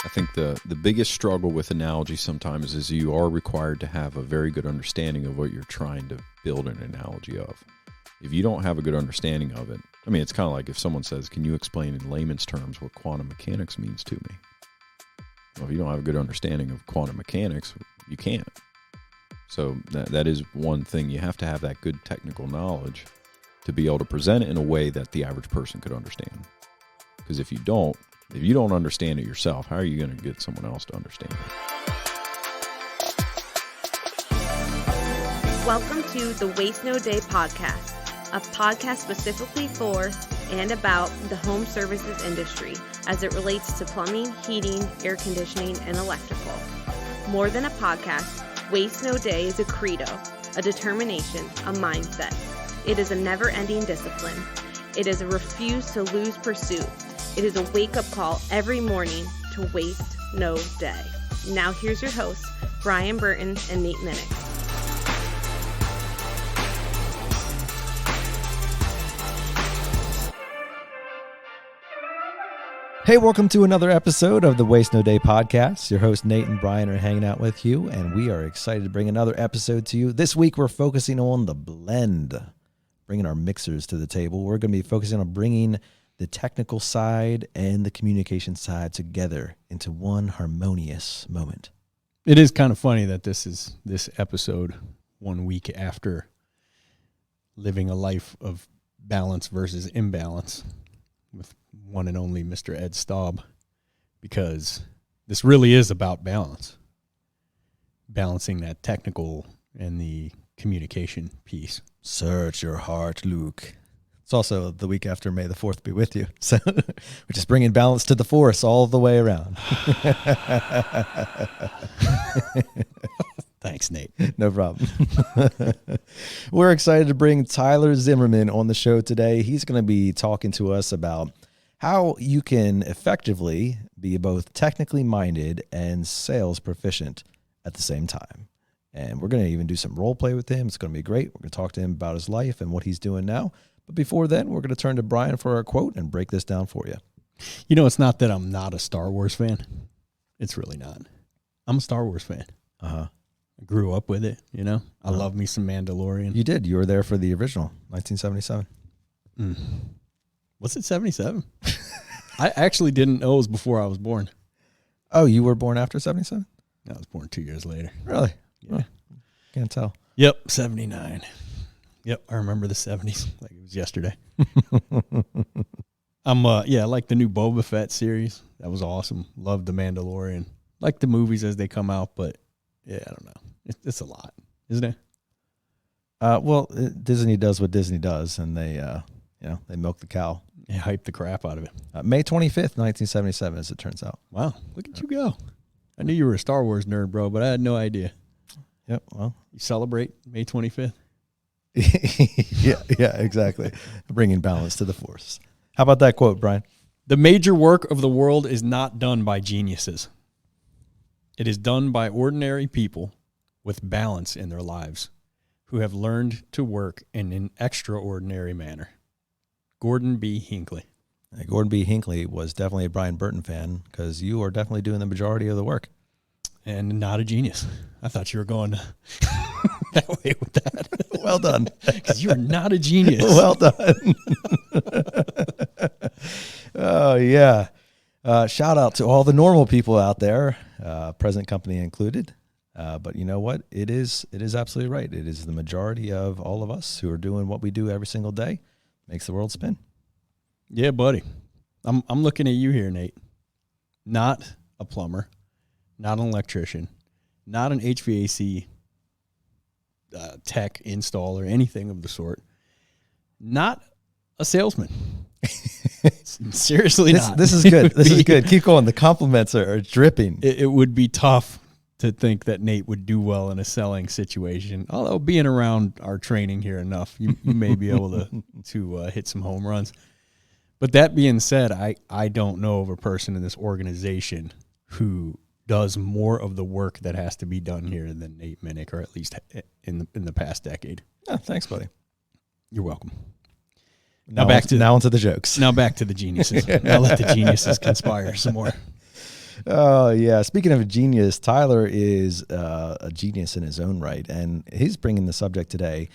I think the biggest struggle with analogy sometimes is you are required to have a very good understanding of what you're trying to build an analogy of. If you don't have a good understanding of it, I mean, it's kind of like if someone says, can you explain in layman's terms what quantum mechanics means to me? Well, if you don't have a good understanding of quantum mechanics, you can't. So that is one thing. You have to have that good technical knowledge to be able to present it in a way that the average person could understand. Because if you don't understand it yourself, how are you going to get someone else to understand it? Welcome to the Waste No Day podcast, a podcast specifically for and about the home services industry as it relates to plumbing, heating, air conditioning, and electrical. More than a podcast, Waste No Day is a credo, a determination, a mindset. It is a never-ending discipline. It is a refuse to lose pursuit. It is a wake-up call every morning to waste no day. Now here's your hosts, Brian Burton and Nate Minnick. Hey, welcome to another episode of the Waste No Day podcast. Your hosts Nate and Brian are hanging out with you, and we are excited to bring another episode to you. This week, we're focusing on the blend, bringing our mixers to the table. We're going to be focusing on bringing the technical side and the communication side together into one harmonious moment. It is kind of funny that this episode 1 week after living a life of balance versus imbalance with one and only Mr. Ed Staub, because this really is about balance, balancing that technical and the communication piece. Search your heart, Luke. It's also the week after May the 4th be with you. So we're just bringing balance to the force all the way around. Thanks, Nate. No problem. We're excited to bring Tyler Zimmerman on the show today. He's going to be talking to us about how you can effectively be both technically minded and sales proficient at the same time. And we're going to even do some role play with him. It's going to be great. We're going to talk to him about his life and what he's doing now. But before then, we're going to turn to Brian for our quote and break this down for you. You know, it's not that I'm not a Star Wars fan. It's really not. I'm a Star Wars fan. Uh-huh. I grew up with it, you know. I love me some Mandalorian. You did. You were there for the original, 1977. Was it 77? I actually didn't know it was before I was born. Oh, you were born after 77? I was born 2 years later. Really? Yeah. Oh, can't tell. Yep, 79. Yep, I remember the 70s like it was yesterday. I like the new Boba Fett series. That was awesome. Loved the Mandalorian. Like the movies as they come out, but yeah, I don't know. It's a lot, isn't it? Disney does what Disney does, and they milk the cow. They hype the crap out of it. May 25th, 1977, as it turns out. Wow, look at you go. I knew you were a Star Wars nerd, bro, but I had no idea. Yep, well. You celebrate May 25th? yeah, exactly. Bringing balance to the force. How about that quote, Brian? The major work of the world is not done by geniuses. It is done by ordinary people with balance in their lives who have learned to work in an extraordinary manner. Gordon B. Hinckley. Gordon B. Hinckley was definitely a Brian Burton fan because you are definitely doing the majority of the work. And not a genius. I thought you were going that way with that. Well done. Because you're not a genius. Well done. Oh, yeah. Shout out to all the normal people out there, present company included. But you know what? It is absolutely right. It is the majority of all of us who are doing what we do every single day. Makes the world spin. Yeah, buddy. I'm looking at you here, Nate. Not a plumber, not an electrician, not an HVAC tech installer, anything of the sort. Not a salesman. Seriously, not. This is good. This is good. Keep going. The compliments are dripping. It would be tough to think that Nate would do well in a selling situation. Although being around our training here enough, you may be able to hit some home runs. But that being said, I don't know of a person in this organization who does more of the work that has to be done here than Nate Minnick, or at least in the past decade. Oh, thanks, buddy. You're welcome. Now onto the jokes. Now back to the geniuses. Now let the geniuses conspire some more. Oh, yeah. Speaking of a genius, Tyler is a genius in his own right. And he's bringing the subject today,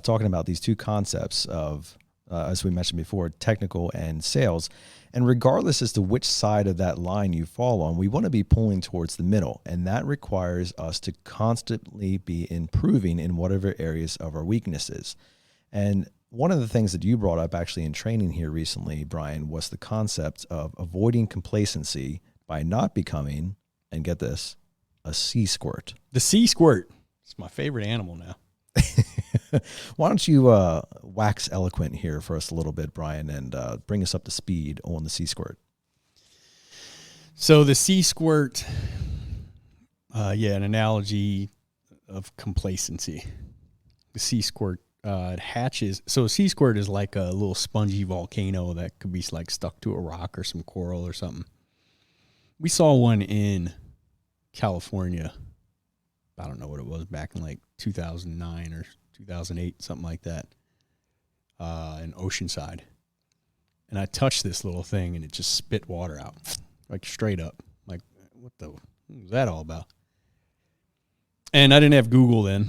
talking about these two concepts of, as we mentioned before, technical and sales. And regardless as to which side of that line you fall on, we want to be pulling towards the middle. And that requires us to constantly be improving in whatever areas of our weaknesses. And one of the things that you brought up actually in training here recently, Brian, was the concept of avoiding complacency by not becoming, and get this, a sea squirt. The sea squirt. It's my favorite animal now. Why don't you wax eloquent here for us a little bit, Brian, and bring us up to speed on the sea squirt. So the sea squirt, an analogy of complacency. The sea squirt, it hatches. So a sea squirt is like a little spongy volcano that could be like stuck to a rock or some coral or something. We saw one in California. I don't know what it was, back in like 2009 or 2008, something like that, in Oceanside. And I touched this little thing and it just spit water out, like straight up. Like, what was that all about? And I didn't have Google then,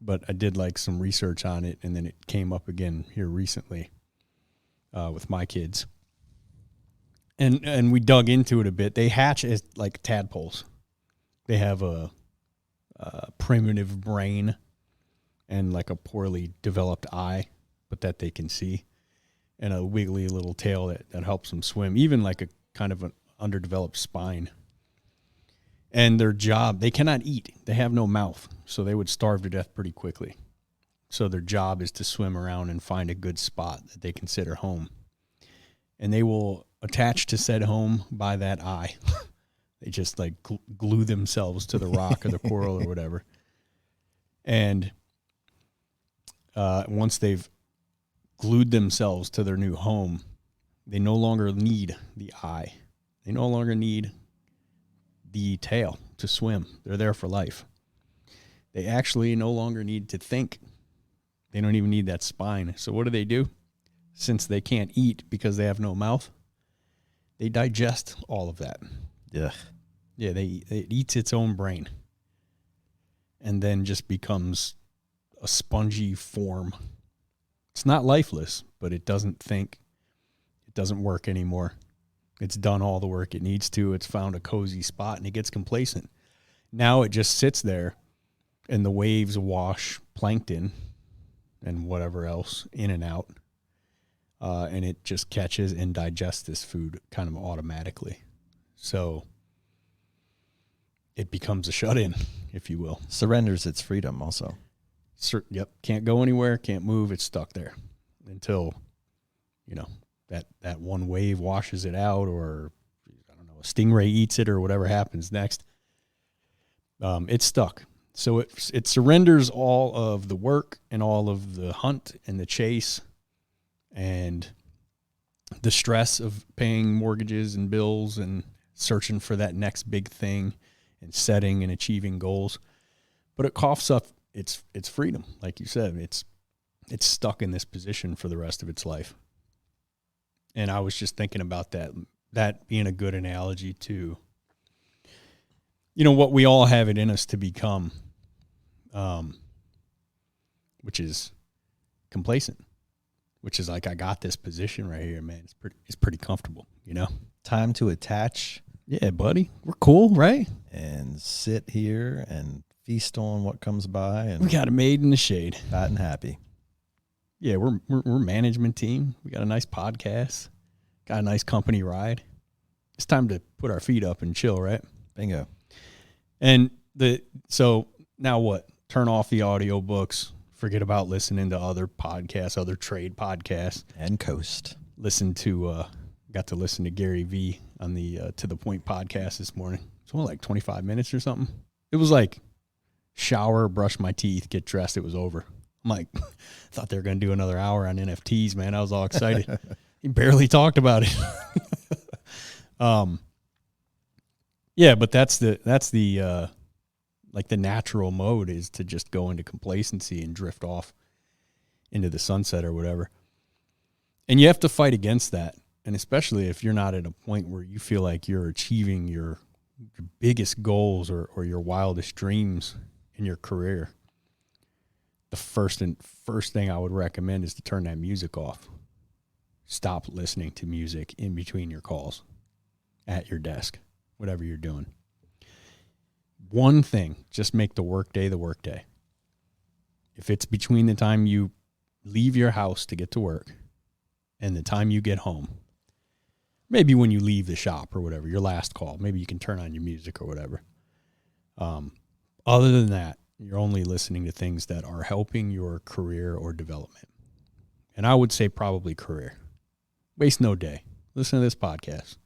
but I did like some research on it, and then it came up again here recently with my kids. And we dug into it a bit. They hatch as like tadpoles. They have a primitive brain and like a poorly developed eye, but that they can see, and a wiggly little tail that helps them swim, even like a kind of an underdeveloped spine. And their job, they cannot eat. They have no mouth, so they would starve to death pretty quickly. So their job is to swim around and find a good spot that they consider home. And they will attach to said home by that eye. They just like glue themselves to the rock or the coral or whatever. And once they've glued themselves to their new home, they no longer need the eye. They no longer need the tail to swim. They're there for life. They actually no longer need to think. They don't even need that spine. So what do? Since they can't eat because they have no mouth, they digest all of that. Yeah. Yeah, it eats its own brain and then just becomes a spongy form. It's not lifeless, but it doesn't think. It doesn't work anymore. It's done all the work it needs to. It's found a cozy spot, and it gets complacent. Now it just sits there, and the waves wash plankton and whatever else in and out, and it just catches and digests this food kind of automatically. So it becomes a shut-in, if you will. Surrenders its freedom also. Yep. Can't go anywhere, can't move. It's stuck there until, that one wave washes it out, or, I don't know, a stingray eats it or whatever happens next. It's stuck. So it surrenders all of the work and all of the hunt and the chase and the stress of paying mortgages and bills and searching for that next big thing and setting and achieving goals. But it coughs up its freedom. Like you said, it's stuck in this position for the rest of its life. And I was just thinking about that being a good analogy to, what we all have it in us to become, which is complacent, which is like, I got this position right here, man. It's pretty comfortable, Time to attach. Yeah, buddy. We're cool, right? And sit here and feast on what comes by. And we got a maid in the shade. Fat and happy. Yeah, we're management team. We got a nice podcast. Got a nice company ride. It's time to put our feet up and chill, right? Bingo. And so now what? Turn off the audiobooks. Forget about listening to other podcasts, other trade podcasts. And coast. Got to listen to Gary V on the To The Point podcast this morning. It's only like 25 minutes or something. It was like shower, brush my teeth, get dressed. It was over. I'm like, thought they were going to do another hour on NFTs, man. I was all excited. He barely talked about it. Yeah, but that's the like the natural mode is to just go into complacency and drift off into the sunset or whatever. And you have to fight against that. And especially if you're not at a point where you feel like you're achieving your biggest goals or your wildest dreams in your career, the first thing I would recommend is to turn that music off. Stop listening to music in between your calls, at your desk, whatever you're doing. One thing, just make the workday the workday. If it's between the time you leave your house to get to work and the time you get home, maybe when you leave the shop or whatever, your last call, maybe you can turn on your music or whatever. Other than that, you're only listening to things that are helping your career or development. And I would say probably career. Waste no day. Listen to this podcast.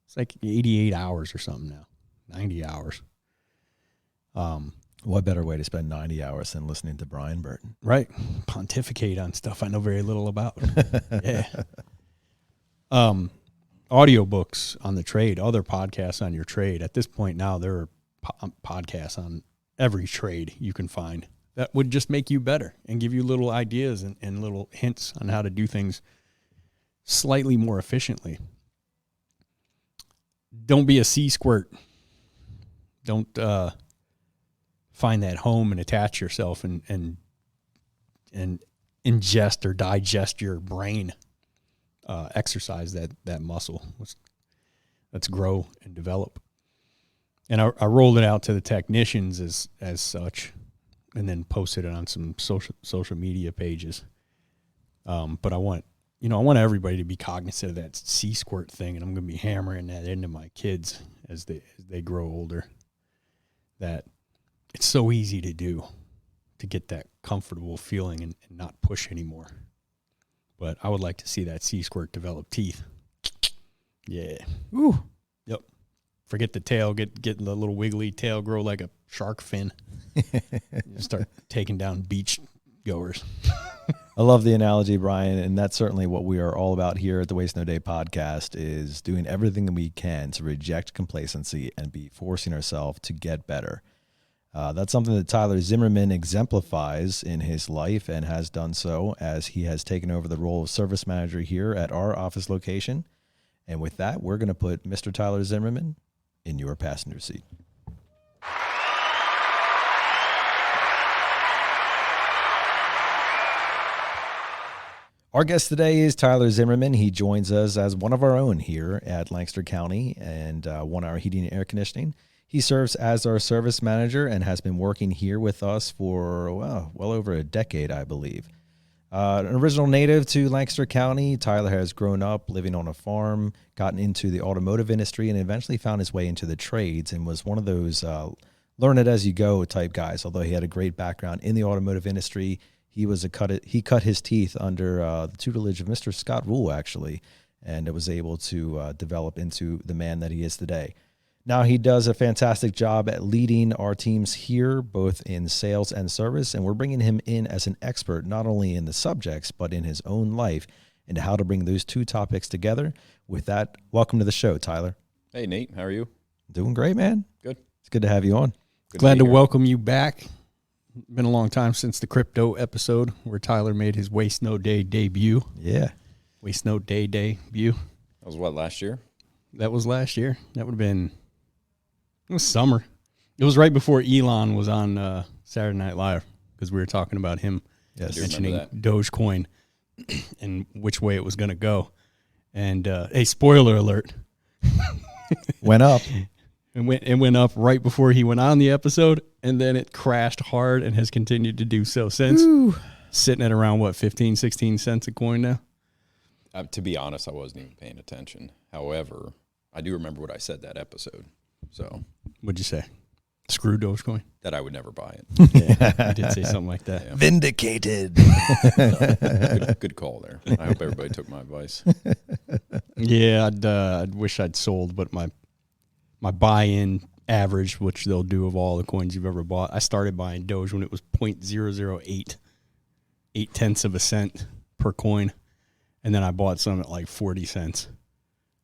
It's like 88 hours or something now, 90 hours. What better way to spend 90 hours than listening to Brian Burton? Right. Pontificate on stuff I know very little about. Yeah. Audiobooks on the trade, other podcasts on your trade. At this point now, there are podcasts on every trade you can find that would just make you better and give you little ideas and little hints on how to do things slightly more efficiently. Don't be a C-squirt. Don't find that home and attach yourself and ingest or digest your brain. Exercise that muscle. Let's grow and develop. And I rolled it out to the technicians as such, and then posted it on some social media pages. But I want everybody to be cognizant of that C-squirt thing, and I'm going to be hammering that into my kids as they grow older. That it's so easy to do, to get that comfortable feeling and not push anymore. But I would like to see that C-squirt develop teeth. Yeah. Ooh. Yep. Forget the tail. Get the little wiggly tail grow like a shark fin. Start taking down beach goers. I love the analogy, Brian, and that's certainly what we are all about here at the Waste No Day podcast, is doing everything we can to reject complacency and be forcing ourselves to get better. That's something that Tyler Zimmerman exemplifies in his life and has done so as he has taken over the role of service manager here at our office location. And with that, we're going to put Mr. Tyler Zimmerman in your passenger seat. Our guest today is Tyler Zimmerman. He joins us as one of our own here at Lancaster County and 1 Hour Heating and Air Conditioning. He serves as our service manager and has been working here with us for, well over a decade, I believe. An original native to Lancaster County, Tyler has grown up living on a farm, gotten into the automotive industry, and eventually found his way into the trades and was one of those learn it as you go type guys. Although he had a great background in the automotive industry, he cut his teeth under the tutelage of Mr. Scott Rule, actually, and was able to develop into the man that he is today. Now he does a fantastic job at leading our teams here, both in sales and service, and we're bringing him in as an expert, not only in the subjects, but in his own life, and how to bring those two topics together. With that, welcome to the show, Tyler. Hey, Nate. How are you? Doing great, man. Good. It's good to have you on. Glad to welcome you back. Been a long time since the crypto episode where Tyler made his Waste No Day debut. Yeah. Waste No Day debut. That was what, last year? That was last year. That would have been... It was summer. It was right before Elon was on Saturday Night Live because we were talking about him mentioning Dogecoin and which way it was going to go. And hey, spoiler alert. Went up. It went up right before he went on the episode, and then it crashed hard and has continued to do so since. Ooh. Sitting at around, 15, 16 cents a coin now? To be honest, I wasn't even paying attention. However, I do remember what I said that episode. So, what'd you say? Screw Dogecoin? That I would never buy it. Yeah, you did say something like that. Yeah. Vindicated. Good call there. I hope everybody took my advice. Yeah, I'd wish I'd sold, but my buy-in average, which they'll do of all the coins you've ever bought, I started buying Doge when it was 0.008, 0.8 of a cent per coin, and then I bought some at like 40 cents.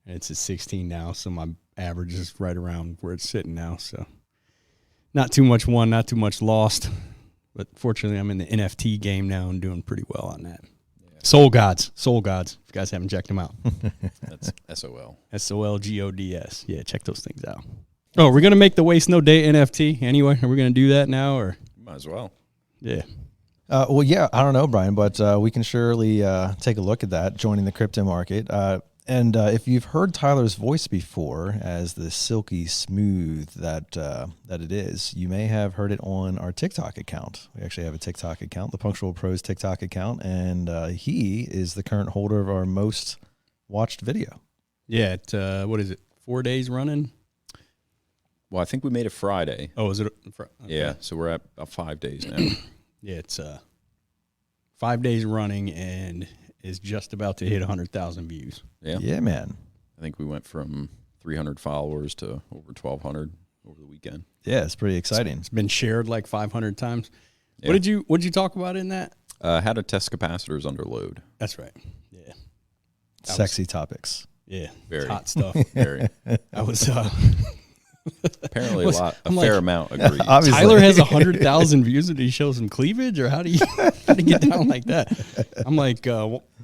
And it's at 16 now, so my average is right around where it's sitting now. So not too much won, not too much lost. But fortunately, I'm in the NFT game now and doing pretty well on that. Yeah. Soul Gods. If you guys haven't checked them out. That's SOL. SOLGODS. Yeah, check those things out. Oh, we're going to make the Waste No Day NFT anyway? Are we going to do that now? Or Might as well. Yeah. Well, yeah, I don't know, Brian, but we can surely take a look at that, joining the crypto market. And if you've heard Tyler's voice before as the silky smooth that it is, you may have heard it on our TikTok account. We actually have a TikTok account, the Punctual Pros TikTok account, and he is the current holder of our most watched video. Yeah, what is it, 4 days running? Well, I think we made it Friday. Oh, is it? Okay. Yeah, so we're at about 5 days now. Yeah, it's 5 days running and is just about to hit 100,000 views. Yeah, man. I think we went from 300 followers to over 1,200 over the weekend. Yeah, it's pretty exciting. It's been shared like 500 times. Yeah. What did you talk about in that? How to test capacitors under load. That's right. Yeah. Sexy topics. Yeah. Very. It's hot stuff. Very. I was Apparently I'm fair like, amount agreed. Obviously. Tyler has 100,000 views and he shows some cleavage, or how do you get down like that? I'm like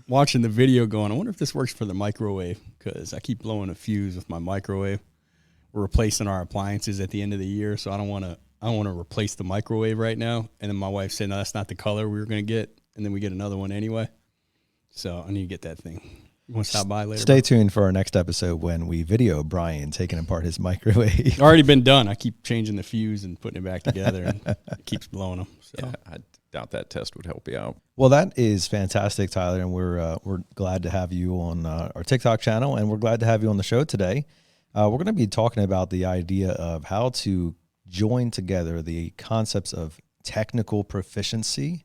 watching the video going, I wonder if this works for the microwave, because I keep blowing a fuse with my microwave. We're replacing our appliances at the end of the year, so I don't want to replace the microwave right now. And then my wife said, no, that's not the color we were going to get. And then we get another one anyway. So I need to get that thing. You want to stop by later? Stay tuned for our next episode when we video Brian taking apart his microwave. It's already been done. I keep changing the fuse and putting it back together, and it keeps blowing them. So. Yeah, I doubt that test would help you out. Well, that is fantastic, Tyler, and we're glad to have you on our TikTok channel, and we're glad to have you on the show today. We're going to be talking about the idea of how to join together the concepts of technical proficiency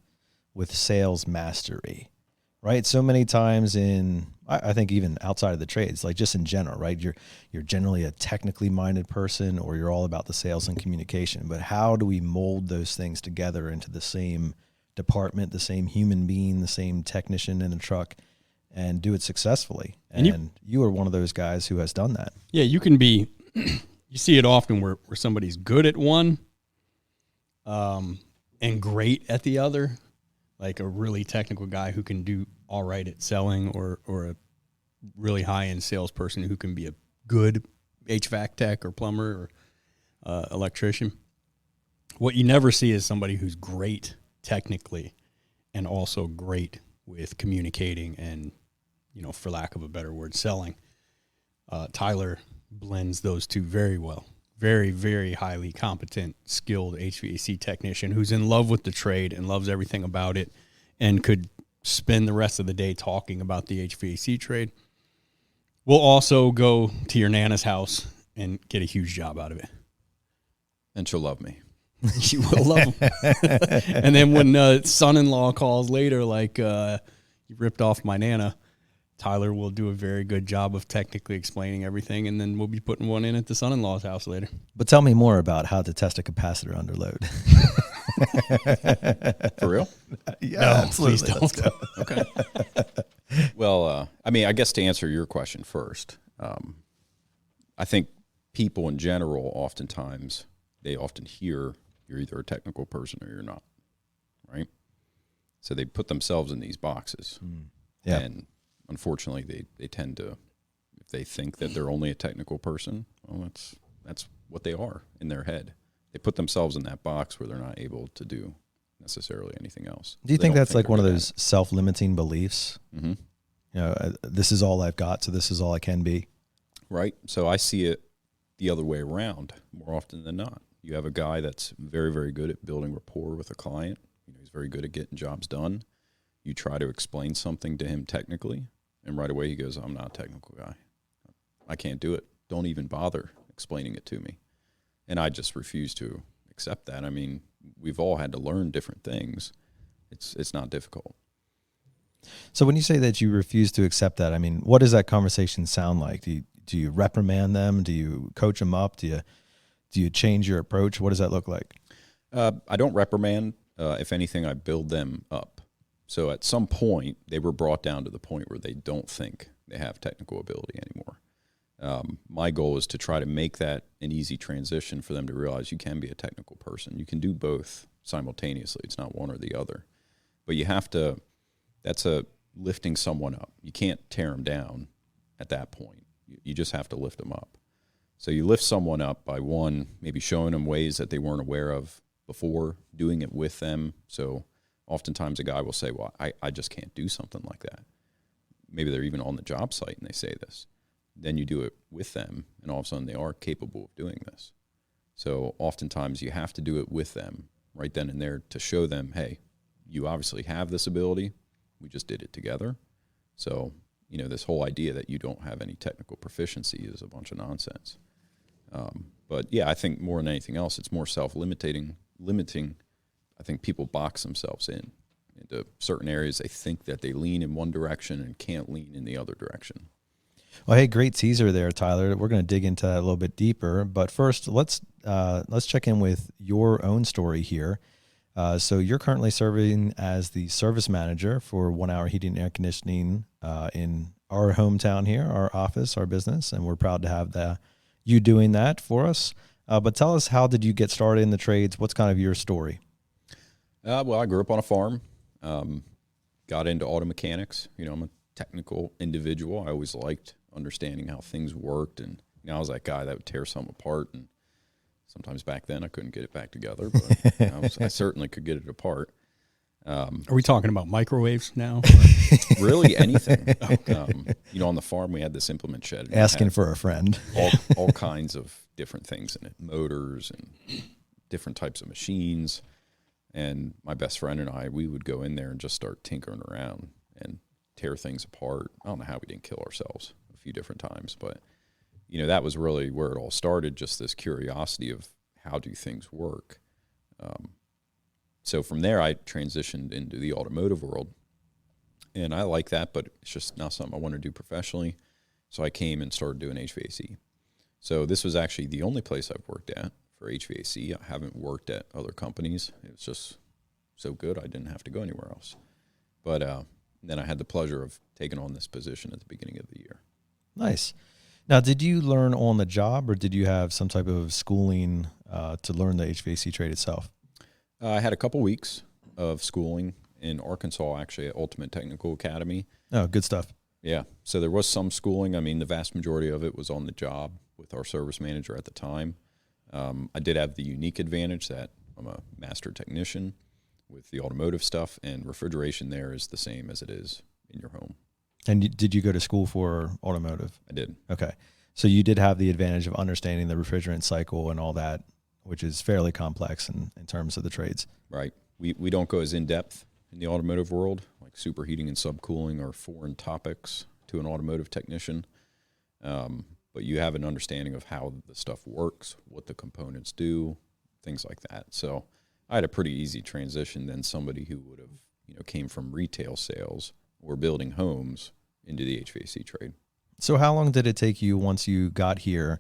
with sales mastery, right? So many times I think even outside of the trades, like just in general, right? You're generally a technically minded person, or you're all about the sales and communication. But how do we mold those things together into the same department, the same human being, the same technician in a truck, and do it successfly? And you are one of those guys who has done that. Yeah, you can be. You see it often where somebody's good at one, and great at the other. Like a really technical guy who can do all right at selling, or a really high-end salesperson who can be a good HVAC tech or plumber or electrician. What you never see is somebody who's great technically and also great with communicating and, for lack of a better word, selling. Tyler blends those two very well. Very, very highly competent, skilled HVAC technician who's in love with the trade and loves everything about it and could spend the rest of the day talking about the HVAC trade. We'll also go to your Nana's house and get a huge job out of it. And she'll love me. She will love him. And then when son-in-law calls later, like, you ripped off my Nana, Tyler will do a very good job of technically explaining everything, and then we'll be putting one in at the son-in-law's house later. But tell me more about how to test a capacitor under load. For real? Yeah, No, absolutely. please Let's go. Okay. Well, I guess to answer your question first, I think people in general, oftentimes, they often hear you're either a technical person or you're not, right? So they put themselves in these boxes. Yeah. And unfortunately, they tend to, if they think that they're only a technical person, well, that's what they are in their head. They put themselves in that box where they're not able to do necessarily anything else. Do you They think don't that's like one of they're good those self-limiting beliefs? Mm-hmm. This is all I've got, so this is all I can be. Right. So I see it the other way around more often than not. You have a guy that's very, very good at building rapport with a client. He's very good at getting jobs done. You try to explain something to him technically, and right away he goes, I'm not a technical guy. I can't do it. Don't even bother explaining it to me. And I just refuse to accept that. I mean, we've all had to learn different things. It's not difficult. So when you say that you refuse to accept that, I mean, what does that conversation sound like? Do you reprimand them? Do you coach them up? Do you change your approach? What does that look like? I don't reprimand. If anything, I build them up. So at some point, they were brought down to the point where they don't think they have technical ability anymore. My goal is to try to make that an easy transition for them to realize you can be a technical person. You can do both simultaneously. It's not one or the other. But you have to, that's a lifting someone up. You can't tear them down at that point. You just have to lift them up. So you lift someone up by one, maybe showing them ways that they weren't aware of before, doing it with them. So oftentimes a guy will say, well, I just can't do something like that. Maybe they're even on the job site and they say this. Then you do it with them, and all of a sudden they are capable of doing this. So oftentimes you have to do it with them right then and there to show them, hey, you obviously have this ability. We just did it together. So, this whole idea that you don't have any technical proficiency is a bunch of nonsense. But yeah, I think more than anything else, it's more limiting. I think people box themselves into certain areas. They think that they lean in one direction and can't lean in the other direction. Well, hey, great teaser there, Tyler. We're going to dig into that a little bit deeper. But first, let's check in with your own story here. So you're currently serving as the service manager for 1 Hour Heating and Air Conditioning in our hometown here, our office, our business, and we're proud to have you doing that for us. But tell us, how did you get started in the trades? What's kind of your story? Well, I grew up on a farm, got into auto mechanics. I'm a technical individual. I always liked understanding how things worked, and I was that guy that would tear something apart, and sometimes back then I couldn't get it back together, but I certainly could get it apart. Are we talking about microwaves now? Really anything. On the farm we had this implement shed. Asking for a friend. all kinds of different things in it, motors and different types of machines. And my best friend and I, we would go in there and just start tinkering around and tear things apart. I don't know how we didn't kill ourselves a few different times, but that was really where it all started, just this curiosity of how do things work. So from there, I transitioned into the automotive world, and I like that, but it's just not something I want to do professionally. So I came and started doing HVAC. So this was actually the only place I've worked at for HVAC. I haven't worked at other companies. It was just so good I didn't have to go anywhere else. But then I had the pleasure of taking on this position at the beginning of the year. Nice. Now, did you learn on the job, or did you have some type of schooling to learn the HVAC trade itself? I had a couple weeks of schooling in Arkansas, actually, at Ultimate Technical Academy. Oh, good stuff. Yeah. So there was some schooling. I mean, the vast majority of it was on the job with our service manager at the time. I did have the unique advantage that I'm a master technician with the automotive stuff, and refrigeration there is the same as it is in your home. And did you go to school for automotive? I did. Okay. So you did have the advantage of understanding the refrigerant cycle and all that, which is fairly complex in terms of the trades. Right. We don't go as in-depth in the automotive world. Like superheating and subcooling are foreign topics to an automotive technician. But you have an understanding of how the stuff works, what the components do, things like that. So I had a pretty easy transition than somebody who would have, came from retail sales or building homes into the HVAC trade. So how long did it take you once you got here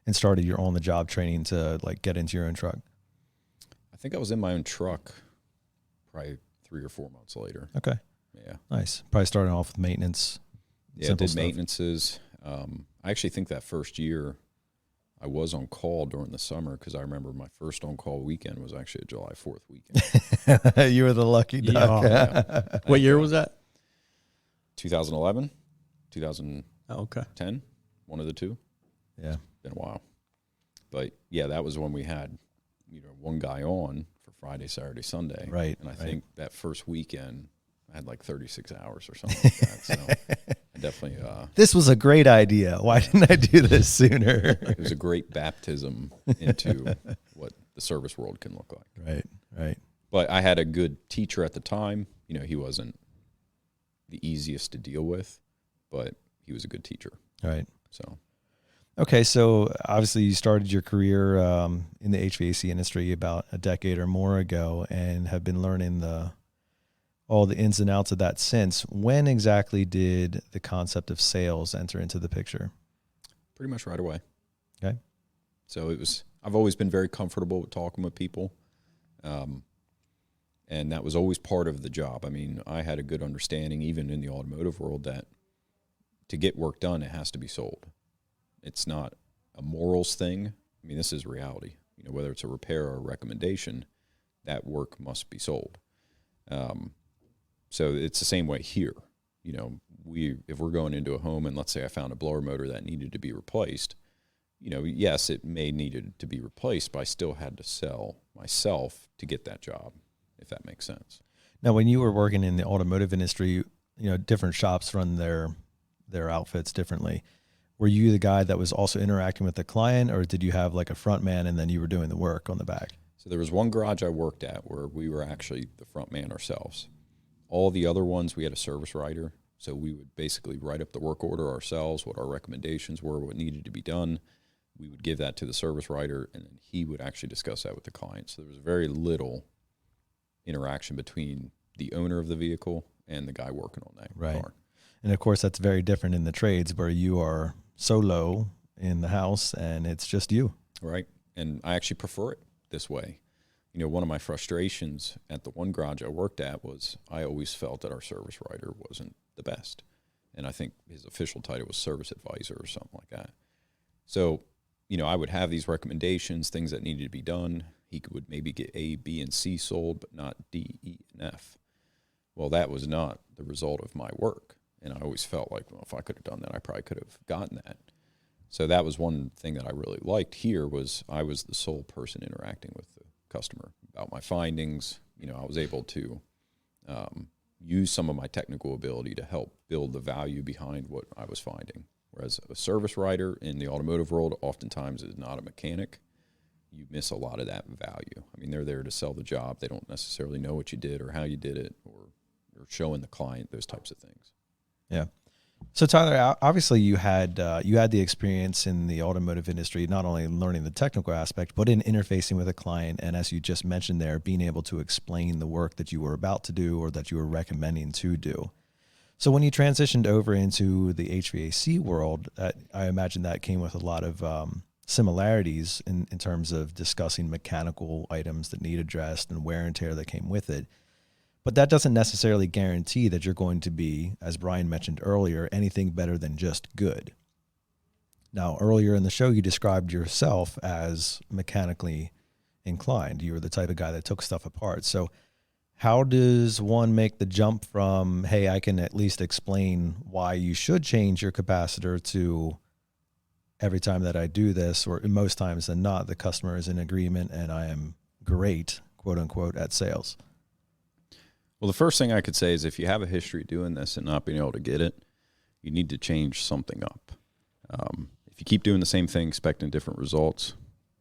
and started your on-the-job training to get into your own truck? I think I was in my own truck probably 3 or 4 months later. Okay. Yeah. Nice. Probably starting off with maintenance. Yeah, did maintenances. I actually think that first year I was on call during the summer, because I remember my first on-call weekend was actually a July 4th weekend. You were the lucky duck. Yeah. What year was that? 2011, 2010, okay. One of the two. Yeah. Been a while. But yeah, that was when we had, one guy on for Friday, Saturday, Sunday. Right. And I think that first weekend I had like 36 hours or something like that. So I definitely. This was a great idea. Why didn't I do this sooner? It was a great baptism into what the service world can look like. Right. But I had a good teacher at the time. He wasn't the easiest to deal with, but he was a good teacher. Right. So. Okay, so obviously you started your career in the HVAC industry about a decade or more ago, and have been learning all the ins and outs of that since. When exactly did the concept of sales enter into the picture? Pretty much right away. Okay. So I've always been very comfortable with talking with people. And that was always part of the job. I mean, I had a good understanding, even in the automotive world, that to get work done, it has to be sold. It's not a morals thing. I mean, this is reality. Whether it's a repair or a recommendation, that work must be sold. So it's the same way here. If we're going into a home and let's say I found a blower motor that needed to be replaced, yes, it may needed to be replaced, but I still had to sell myself to get that job, if that makes sense. Now, when you were working in the automotive industry, different shops run their outfits differently. Were you the guy that was also interacting with the client, or did you have like a front man and then you were doing the work on the back? So there was one garage I worked at where we were actually the front man ourselves. All the other ones, we had a service writer. So we would basically write up the work order ourselves, what our recommendations were, what needed to be done. We would give that to the service writer, and then he would actually discuss that with the client. So there was very little interaction between the owner of the vehicle and the guy working on that car. And of course, that's very different in the trades where you are solo in the house and it's just you. Right. And I actually prefer it this way. One of my frustrations at the one garage I worked at was I always felt that our service writer wasn't the best. And I think his official title was service advisor or something like that. So, I would have these recommendations, things that needed to be done. He would maybe get A, B, and C sold, but not D, E, and F. Well, that was not the result of my work. And I always felt like, well, if I could have done that, I probably could have gotten that. So that was one thing that I really liked here was I was the sole person interacting with the customer about my findings. I was able to use some of my technical ability to help build the value behind what I was finding. Whereas a service writer in the automotive world oftentimes is not a mechanic. You miss a lot of that value. I mean, they're there to sell the job. They don't necessarily know what you did or how you did it or showing the client those types of things. Yeah. So Tyler, obviously you had the experience in the automotive industry, not only learning the technical aspect, but in interfacing with a client. And as you just mentioned there, being able to explain the work that you were about to do or that you were recommending to do. So when you transitioned over into the HVAC world, I imagine that came with a lot of similarities in terms of discussing mechanical items that need addressed and wear and tear that came with it. But that doesn't necessarily guarantee that you're going to be, as Brian mentioned earlier, anything better than just good. Now, earlier in the show, you described yourself as mechanically inclined. You were the type of guy that took stuff apart. So how does one make the jump from, hey, I can at least explain why you should change your capacitor to every time that I do this, or most times than not, the customer is in agreement and I am great, quote unquote, at sales? Well, the first thing I could say is if you have a history of doing this and not being able to get it, you need to change something up. If you keep doing the same thing, expecting different results,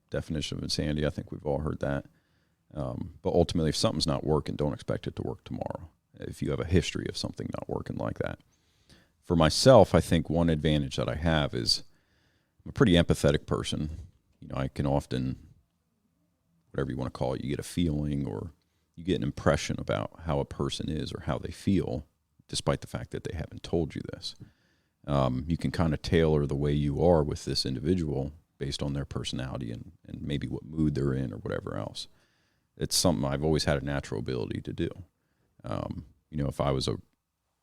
definition of insanity, I think we've all heard that. But ultimately, if something's not working, don't expect it to work tomorrow. If you have a history of something not working like that. For myself, I think one advantage that I have is I'm a pretty empathetic person. I can often, whatever you want to call it, you get a feeling or you get an impression about how a person is or how they feel, despite the fact that they haven't told you this. You can kind of tailor the way you are with this individual based on their personality and maybe what mood they're in or whatever else. It's something I've always had a natural ability to do. If I was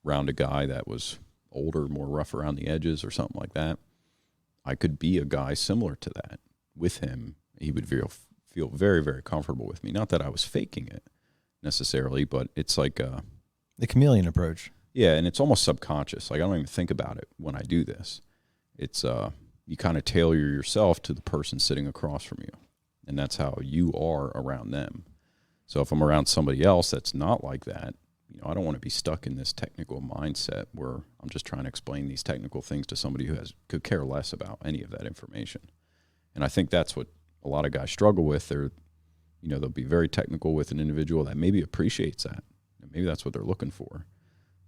around a guy that was older, more rough around the edges or something like that, I could be a guy similar to that with him. He would feel very, very comfortable with me. Not that I was faking it necessarily, but it's like the chameleon approach. Yeah, and it's almost subconscious. Like I don't even think about it when I do this. It's you kind of tailor yourself to the person sitting across from you, and that's how you are around them. So if I'm around somebody else that's not like that, I don't want to be stuck in this technical mindset where I'm just trying to explain these technical things to somebody who could care less about any of that information. And I think that's what a lot of guys struggle with. They'll be very technical with an individual that maybe appreciates that. And maybe that's what they're looking for.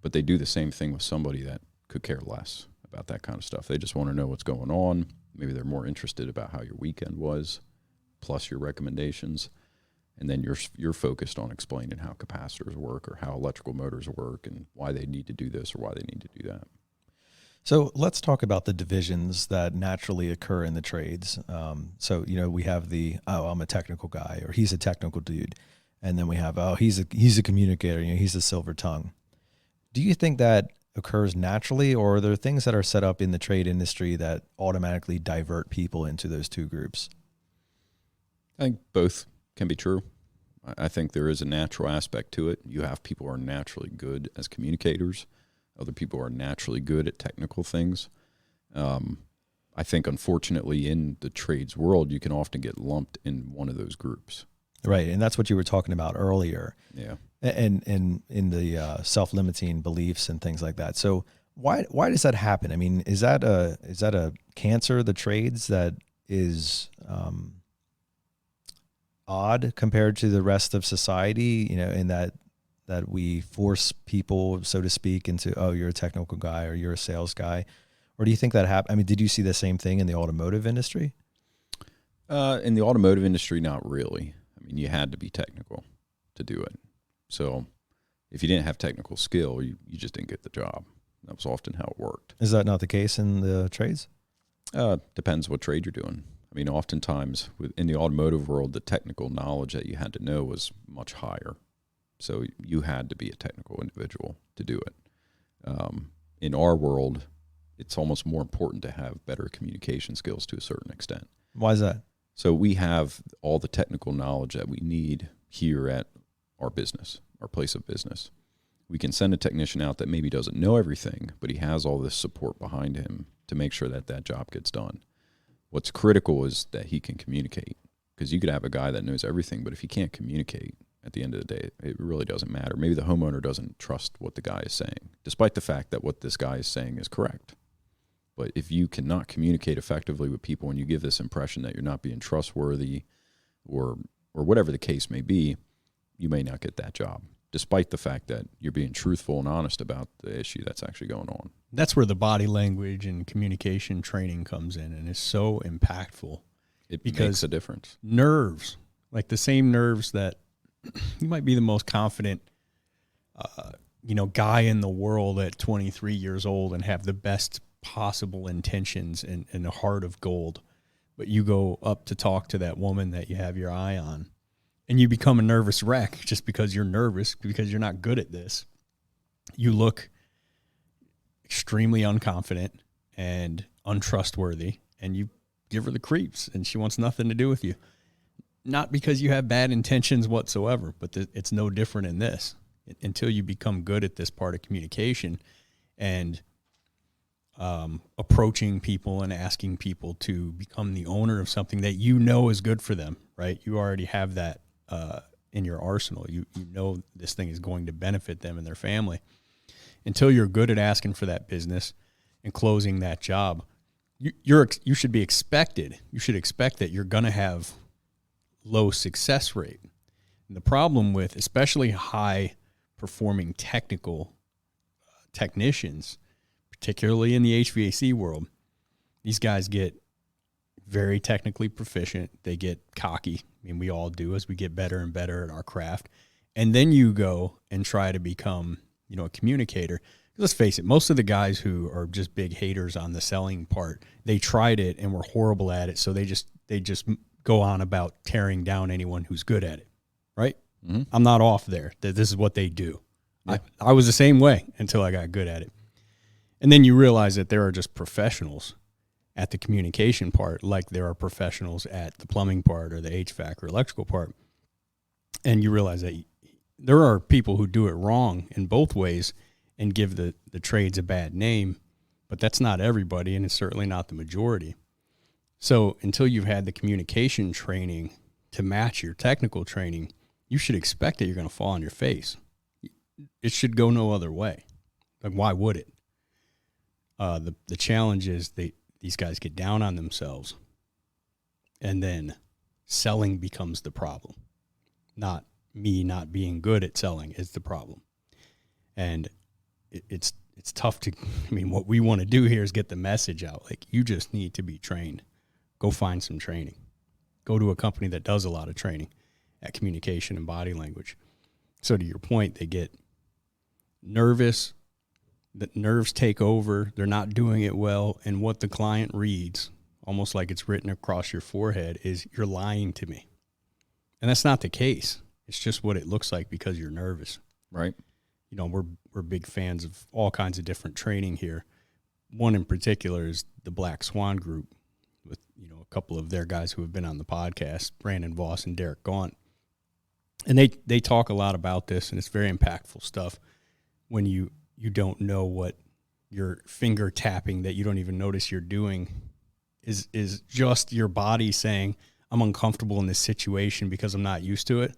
But they do the same thing with somebody that could care less about that kind of stuff. They just want to know what's going on. Maybe they're more interested about how your weekend was, plus your recommendations. And then you're focused on explaining how capacitors work or how electrical motors work and why they need to do this or why they need to do that. So let's talk about the divisions that naturally occur in the trades. We have I'm a technical guy, or he's a technical dude. And then we have, he's a communicator, he's a silver tongue. Do you think that occurs naturally, or are there things that are set up in the trade industry that automatically divert people into those two groups? I think both can be true. I think there is a natural aspect to it. You have people who are naturally good as communicators. Other people are naturally good at technical things. I I think, unfortunately, in the trades world, you can often get lumped in one of those groups. Right, and that's what you were talking about earlier. Yeah. And in the self-limiting beliefs and things like that. So why does that happen? I mean, is that a cancer of the trades that is odd compared to the rest of society? You know, in that we force people, so to speak, into, oh, you're a technical guy or you're a sales guy, or do you think that happened? I mean, did you see the same thing in the automotive industry? In the automotive industry, not really. I mean, you had to be technical to do it. So if you didn't have technical skill, you just didn't get the job. That was often how it worked. Is that not the case in the trades? Depends what trade you're doing. I mean, oftentimes in the automotive world, the technical knowledge that you had to know was much higher. So you had to be a technical individual to do it. In our world, it's almost more important to have better communication skills to a certain extent. Why is that? So we have all the technical knowledge that we need here at our business, our place of business. We can send a technician out that maybe doesn't know everything, but he has all this support behind him to make sure that that job gets done. What's critical is that he can communicate, because you could have a guy that knows everything, but if he can't communicate, at the end of the day, it really doesn't matter. Maybe the homeowner doesn't trust what the guy is saying, despite the fact that what this guy is saying is correct. But if you cannot communicate effectively with people and you give this impression that you're not being trustworthy or whatever the case may be, you may not get that job, despite the fact that you're being truthful and honest about the issue that's actually going on. That's where the body language and communication training comes in, and is so impactful. It makes a difference. Nerves, like the same nerves that you might be the most confident, guy in the world at 23 years old and have the best possible intentions and a heart of gold, but you go up to talk to that woman that you have your eye on, and you become a nervous wreck just because you're nervous, because you're not good at this. You look extremely unconfident and untrustworthy, and you give her the creeps, and she wants nothing to do with you. Not because you have bad intentions whatsoever, but it's no different in this. Until you become good at this part of communication and approaching people and asking people to become the owner of something that you know is good for them, right? You already have that in your arsenal. You know this thing is going to benefit them and their family. Until you're good at asking for that business and closing that job, you should be expected. You should expect that you're going to have low success rate. And the problem with especially high performing technicians, particularly in the HVAC world, these guys get very technically proficient. They get cocky. I mean, we all do as we get better and better at our craft. And then you go and try to become, a communicator. Let's face it, most of the guys who are just big haters on the selling part, they tried it and were horrible at it. So they just go on about tearing down anyone who's good at it, right? Mm-hmm. I'm not off there. This is what they do. Yeah. I was the same way until I got good at it. And then you realize that there are just professionals at the communication part, like there are professionals at the plumbing part or the HVAC or electrical part. And you realize that there are people who do it wrong in both ways and give the trades a bad name, but that's not everybody, and it's certainly not the majority. So until you've had the communication training to match your technical training, you should expect that you're going to fall on your face. It should go no other way. Like, why would it? The challenge is these guys get down on themselves, and then selling becomes the problem. Not me not being good at selling is the problem. And it's tough to, what we want to do here is get the message out. Like, you just need to be trained. Go find some training. Go to a company that does a lot of training at communication and body language. So to your point, they get nervous. The nerves take over. They're not doing it well. And what the client reads, almost like it's written across your forehead, is, you're lying to me. And that's not the case. It's just what it looks like because you're nervous. Right. We're big fans of all kinds of different training here. One in particular is the Black Swan Group, with a couple of their guys who have been on the podcast, Brandon Voss and Derek Gaunt. And they talk a lot about this, and it's very impactful stuff when you don't know what you're finger tapping that you don't even notice you're doing is just your body saying, I'm uncomfortable in this situation because I'm not used to it.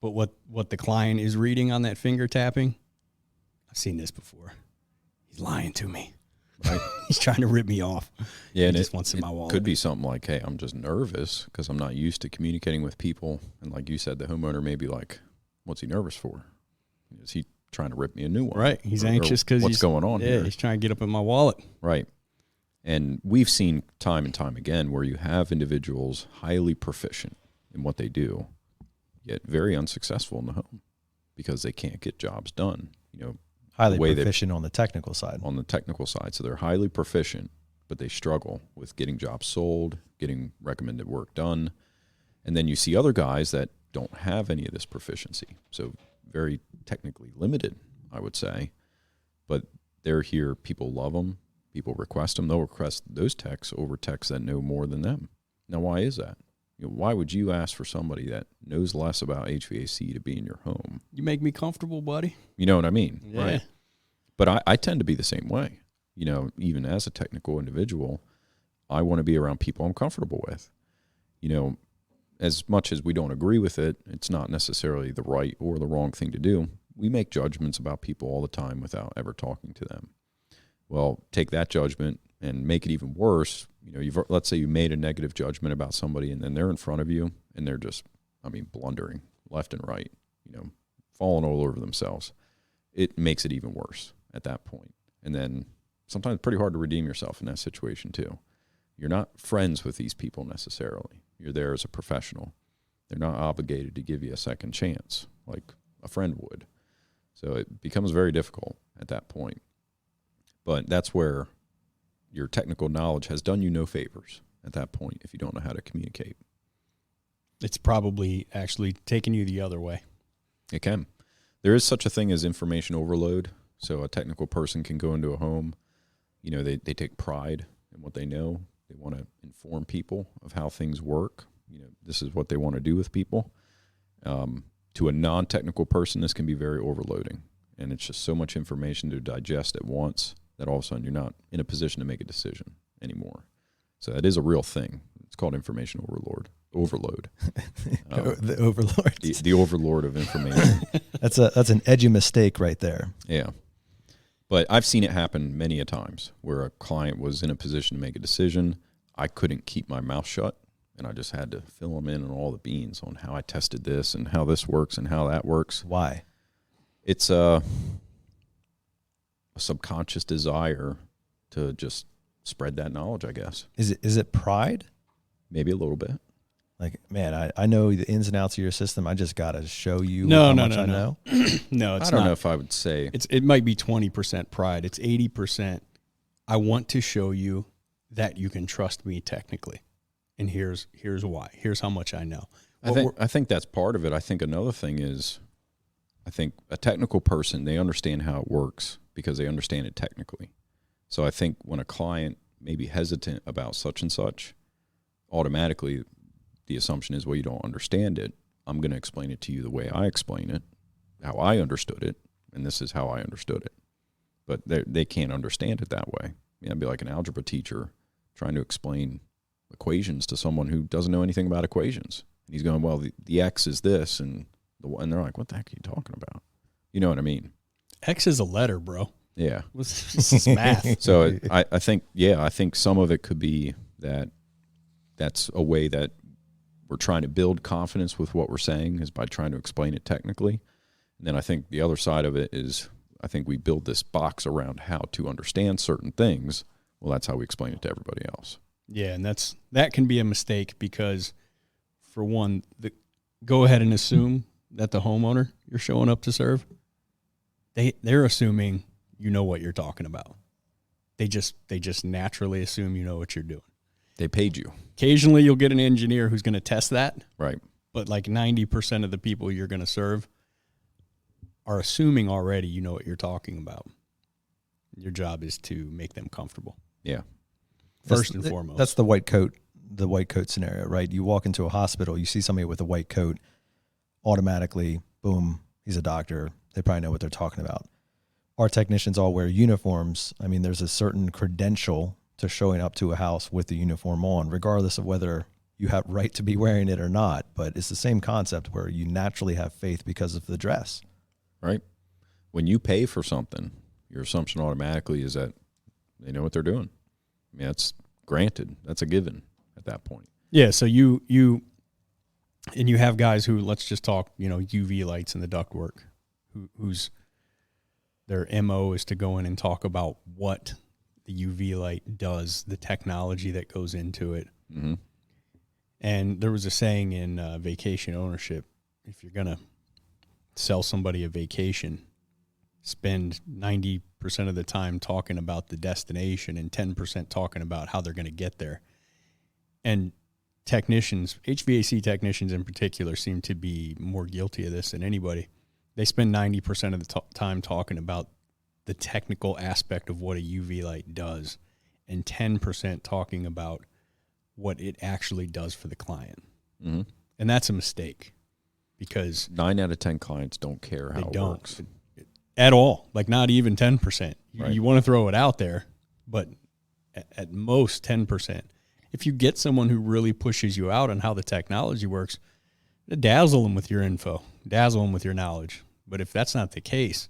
But what the client is reading on that finger tapping, I've seen this before. He's lying to me. Right? He's trying to rip me off. Yeah, and he just wants in my wallet. Could be something like, hey, I'm just nervous because I'm not used to communicating with people. And like you said, the homeowner may be like, what's he nervous for? Is he trying to rip me a new one? Right. He's anxious because what's going on here? He's trying to get up in my wallet. Right. And we've seen time and time again where you have individuals highly proficient in what they do, yet very unsuccessful in the home because they can't get jobs done. Highly proficient on the technical side. On the technical side. So they're highly proficient, but they struggle with getting jobs sold, getting recommended work done. And then you see other guys that don't have any of this proficiency. So very technically limited, I would say. But they're here. People love them. People request them. They'll request those techs over techs that know more than them. Now, why is that? Why would you ask for somebody that knows less about HVAC to be in your home? You make me comfortable, buddy. You know what I mean? Yeah. Right. But I tend to be the same way. Even as a technical individual, I want to be around people I'm comfortable with. As much as we don't agree with it, it's not necessarily the right or the wrong thing to do. We make judgments about people all the time without ever talking to them. Well, take that judgment and make it even worse. Let's say you made a negative judgment about somebody and then they're in front of you and they're just, blundering left and right, falling all over themselves. It makes it even worse at that point. And then sometimes it's pretty hard to redeem yourself in that situation too. You're not friends with these people necessarily. You're there as a professional. They're not obligated to give you a second chance like a friend would. So it becomes very difficult at that point. But that's where your technical knowledge has done you no favors at that point if you don't know how to communicate. It's probably actually taking you the other way. It can. There is such a thing as information overload. So a technical person can go into a home, they take pride in what they know. They want to inform people of how things work. This is what they want to do with people. To a non-technical person, this can be very overloading. And it's just so much information to digest at once that all of a sudden you're not in a position to make a decision anymore. So that is a real thing. It's called information overload. The overlord. The overlord of information. That's an edgy mistake right there. Yeah. But I've seen it happen many a times where a client was in a position to make a decision. I couldn't keep my mouth shut, and I just had to fill them in on all the beans on how I tested this and how this works and how that works. Why? It's a subconscious desire to just spread that knowledge, I guess. Is it pride? Maybe a little bit. Like, man, I know the ins and outs of your system. I just got to show you how much I know. No, it's I don't know if I would say. It might be 20% pride. It's 80%. I want to show you that you can trust me technically. And here's why. Here's how much I know. I think that's part of it. I think another thing is, I think a technical person, they understand how it works because they understand it technically. So I think when a client may be hesitant about such and such, automatically the assumption is, well, you don't understand it. I'm going to explain it to you the way I explain it, how I understood it, and this is how I understood it. But they can't understand it that way. It'd be like an algebra teacher trying to explain equations to someone who doesn't know anything about equations. And he's going, well, the X is this, and they're like, what the heck are you talking about? You know what I mean? X is a letter, bro. Yeah. This is math. So I think some of it could be that's a way that we're trying to build confidence with what we're saying is by trying to explain it technically. And then I think the other side of it is I think we build this box around how to understand certain things. Well, that's how we explain it to everybody else. Yeah, and that can be a mistake because, for one, go ahead and assume that the homeowner you're showing up to serve, they're assuming you know what you're talking about. They just naturally assume you know what you're doing. They paid you. Occasionally you'll get an engineer who's going to test that. Right. But like 90% of the people you're going to serve are assuming already you know what you're talking about. Your job is to make them comfortable. Yeah. First and foremost. That's the white coat scenario, right? You walk into a hospital, you see somebody with a white coat, automatically, boom, he's a doctor. They probably know what they're talking about. Our technicians all wear uniforms. I mean, there's a certain credential to showing up to a house with the uniform on, regardless of whether you have right to be wearing it or not. But it's the same concept where you naturally have faith because of the dress. Right. When you pay for something, your assumption automatically is that they know what they're doing. I mean, that's granted. That's a given at that point. Yeah. So you have guys who, let's just talk, UV lights in the ductwork, whose their MO is to go in and talk about what the UV light does, the technology that goes into it. Mm-hmm. And there was a saying in vacation ownership, if you're going to sell somebody a vacation, spend 90% of the time talking about the destination and 10% talking about how they're going to get there. And technicians, HVAC technicians in particular, seem to be more guilty of this than anybody. They spend 90% of the time talking about the technical aspect of what a UV light does and 10% talking about what it actually does for the client. Mm-hmm. And that's a mistake, because 9 out of 10 clients don't care how it works at all. Like, not even 10%. Right. You want to throw it out there, but at most 10%. If you get someone who really pushes you out on how the technology works, dazzle them with your info, dazzle them with your knowledge. But if that's not the case,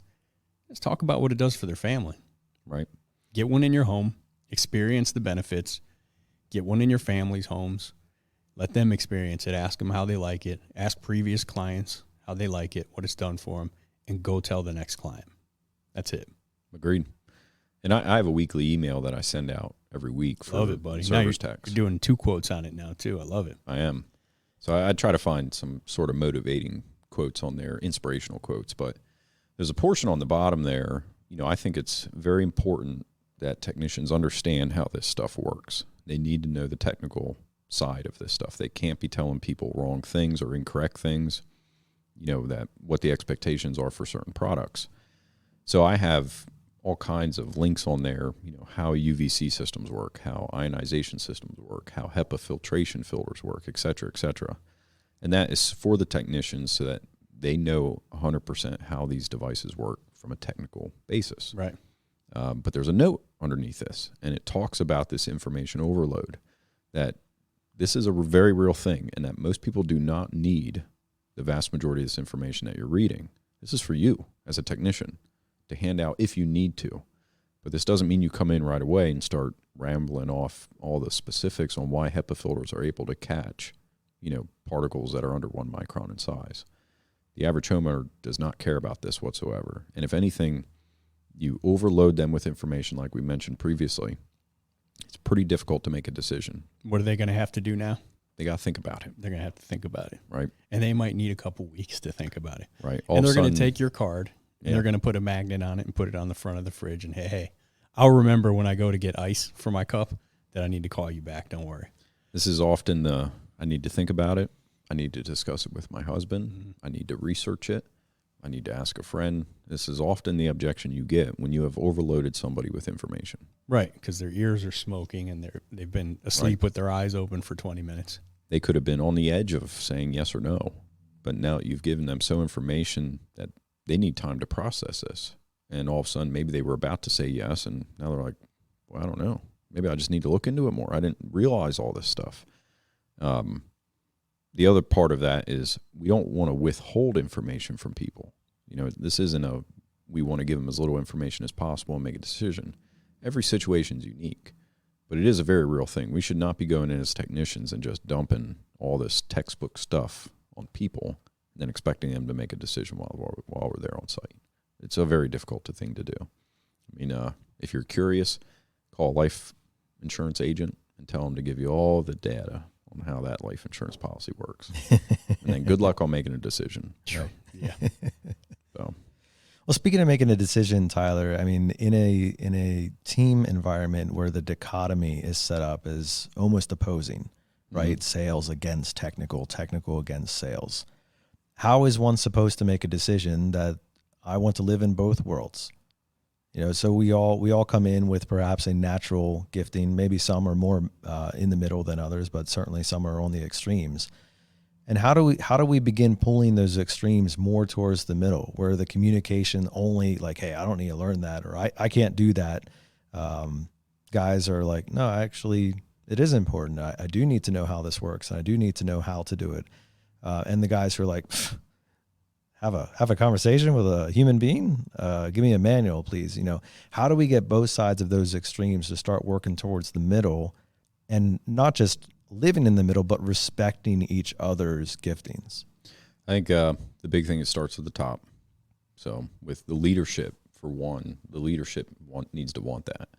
let's talk about what it does for their family. Right. Get one in your home, experience the benefits, get one in your family's homes, let them experience it, ask them how they like it, ask previous clients how they like it, what it's done for them, and go tell the next client. That's it. Agreed. And I have a weekly email that I send out every week for love it, buddy. service tax. You're doing 2 quotes on it now, too. I love it. I am. So I try to find some sort of motivating quotes on there, inspirational quotes. But there's a portion on the bottom there. I think it's very important that technicians understand how this stuff works. They need to know the technical side of this stuff. They can't be telling people wrong things or incorrect things, that what the expectations are for certain products. So I have all kinds of links on there, how UVC systems work, how ionization systems work, how HEPA filtration filters work, et cetera, et cetera. And that is for the technicians so that they know 100% how these devices work from a technical basis. Right. But there's a note underneath this, and it talks about this information overload, that this is a very real thing, and that most people do not need the vast majority of this information that you're reading. This is for you as a technician to hand out if you need to. But this doesn't mean you come in right away and start rambling off all the specifics on why HEPA filters are able to catch, particles that are under 1 micron in size. The average homeowner does not care about this whatsoever. And if anything, you overload them with information like we mentioned previously, it's pretty difficult to make a decision. What are they going to have to do now? They got to think about it. They're going to have to think about it. Right. And they might need a couple weeks to think about it. Right. And they're going to take your card, and they're going to put a magnet on it and put it on the front of the fridge. And, hey, I'll remember when I go to get ice for my cup that I need to call you back. Don't worry. This is often I need to think about it. I need to discuss it with my husband. Mm-hmm. I need to research it. I need to ask a friend. This is often the objection you get when you have overloaded somebody with information. Right, because their ears are smoking and they've been asleep with their eyes open for 20 minutes. They could have been on the edge of saying yes or no, but now you've given them so information that they need time to process this. And all of a sudden, maybe they were about to say yes, and now they're like, well, I don't know. Maybe I just need to look into it more. I didn't realize all this stuff. The other part of that is we don't want to withhold information from people. This isn't we want to give them as little information as possible and make a decision. Every situation is unique, but it is a very real thing. We should not be going in as technicians and just dumping all this textbook stuff on people and then expecting them to make a decision while we're there on site. It's a very difficult thing to do. I mean, if you're curious, call a life insurance agent and tell them to give you all the data on how that life insurance policy works. And then good luck on making a decision. Sure. Yeah. So, well, speaking of making a decision, Tyler, I mean, in a team environment where the dichotomy is set up as almost opposing, right? Mm-hmm. Sales against technical against sales. How is one supposed to make a decision that I want to live in both worlds? So we all come in with perhaps a natural gifting. Maybe some are more in the middle than others, but certainly some are on the extremes. And how do we begin pulling those extremes more towards the middle, where the communication only like, hey, I don't need to learn that, or I can't do that. guys are like, no, actually, it is important. I do need to know how this works, and I do need to know how to do it. And the guys who are like, have a conversation with a human being. Give me a manual, please. How do we get both sides of those extremes to start working towards the middle, and not just living in the middle, but respecting each other's giftings? I think the big thing is starts at the top. So with the leadership, for one, the leadership needs to want that.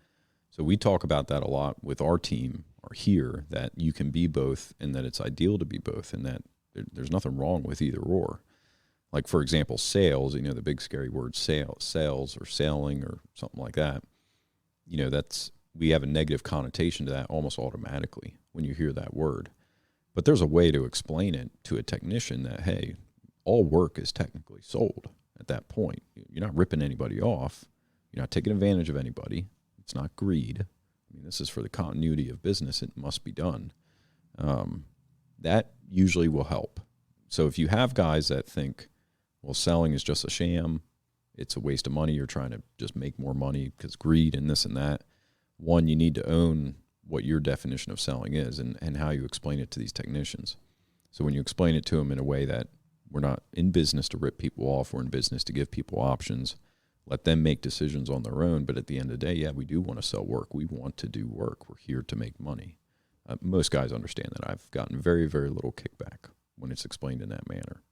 So we talk about that a lot with our team or here, that you can be both and that it's ideal to be both, and that there's nothing wrong with either or. Like, for example, sales, the big scary word sales or selling or something like that, we have a negative connotation to that almost automatically when you hear that word. But there's a way to explain it to a technician that, hey, all work is technically sold at that point. You're not ripping anybody off. You're not taking advantage of anybody. It's not greed. This is for the continuity of business. It must be done. That usually will help. So if you have guys that think, well, selling is just a sham, it's a waste of money, you're trying to just make more money because greed and this and that, one, you need to own what your definition of selling is and how you explain it to these technicians. So when you explain it to them in a way that we're not in business to rip people off, we're in business to give people options, let them make decisions on their own. But at the end of the day, yeah, we do want to sell work. We want to do work. We're here to make money. Most guys understand that. I've gotten very, very little kickback when it's explained in that manner.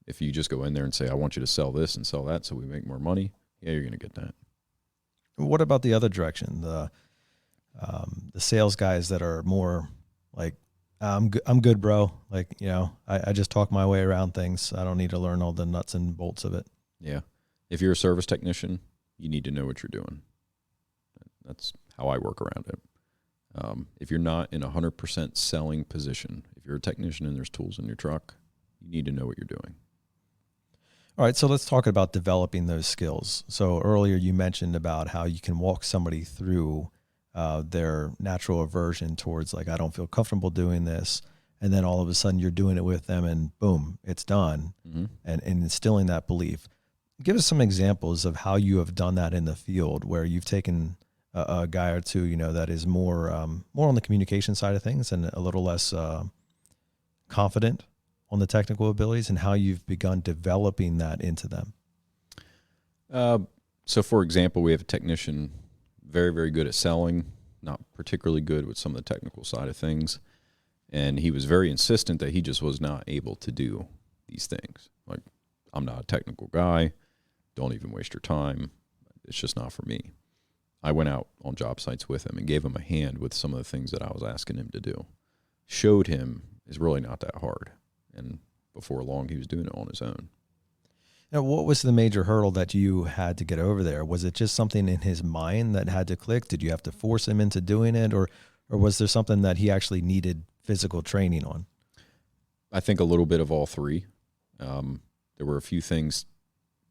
If you just go in there and say, I want you to sell this and sell that so we make more money, yeah, you're going to get that. What about the other direction? The sales guys that are more like, I'm good, bro. Like, I just talk my way around things. I don't need to learn all the nuts and bolts of it. Yeah. If you're a service technician, you need to know what you're doing. That's how I work around it. If you're not in a 100% selling position, if you're a technician and there's tools in your truck, you need to know what you're doing. All right, so let's talk about developing those skills. So earlier you mentioned about how you can walk somebody through their natural aversion towards, like, I don't feel comfortable doing this, and then all of a sudden you're doing it with them and boom, it's done, and instilling that belief. Give us some examples of how you have done that in the field, where you've taken a guy or two, that is more on the communication side of things and a little less confident on the technical abilities, and how you've begun developing that into them. So for example, we have a technician very, very good at selling, not particularly good with some of the technical side of things. And he was very insistent that he just was not able to do these things. Like, I'm not a technical guy. Don't even waste your time. It's just not for me. I went out on job sites with him and gave him a hand with some of the things that I was asking him to do. Showed him it's really not that hard. And before long, he was doing it on his own. Now, what was the major hurdle that you had to get over there? Was it just something in his mind that had to click? Did you have to force him into doing it? Or was there something that he actually needed physical training on? I think a little bit of all three. There were a few things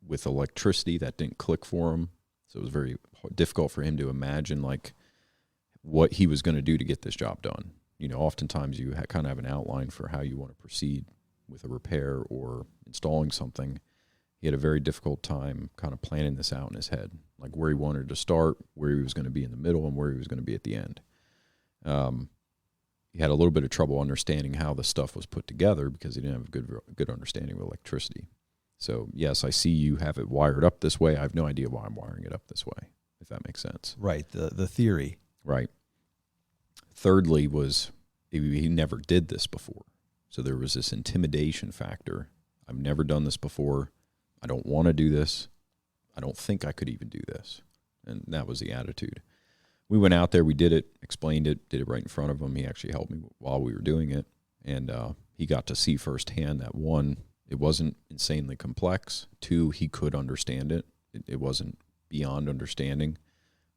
with electricity that didn't click for him. So it was very difficult for him to imagine, like, what he was going to do to get this job done. Oftentimes you kind of have an outline for how you want to proceed with a repair or installing something. He had a very difficult time kind of planning this out in his head, like where he wanted to start, where he was going to be in the middle, and where he was going to be at the end. He had a little bit of trouble understanding how the stuff was put together because he didn't have a good understanding of electricity. So, yes, I see you have it wired up this way. I have no idea why I'm wiring it up this way, if that makes sense. Right, the theory. Right. Thirdly was he never did this before. So there was this intimidation factor. I've never done this before. I don't want to do this. I don't think I could even do this. And that was the attitude. We went out there, we did it, explained it, did it right in front of him. He actually helped me while we were doing it. And he got to see firsthand that, one, it wasn't insanely complex. Two, he could understand it. It wasn't beyond understanding.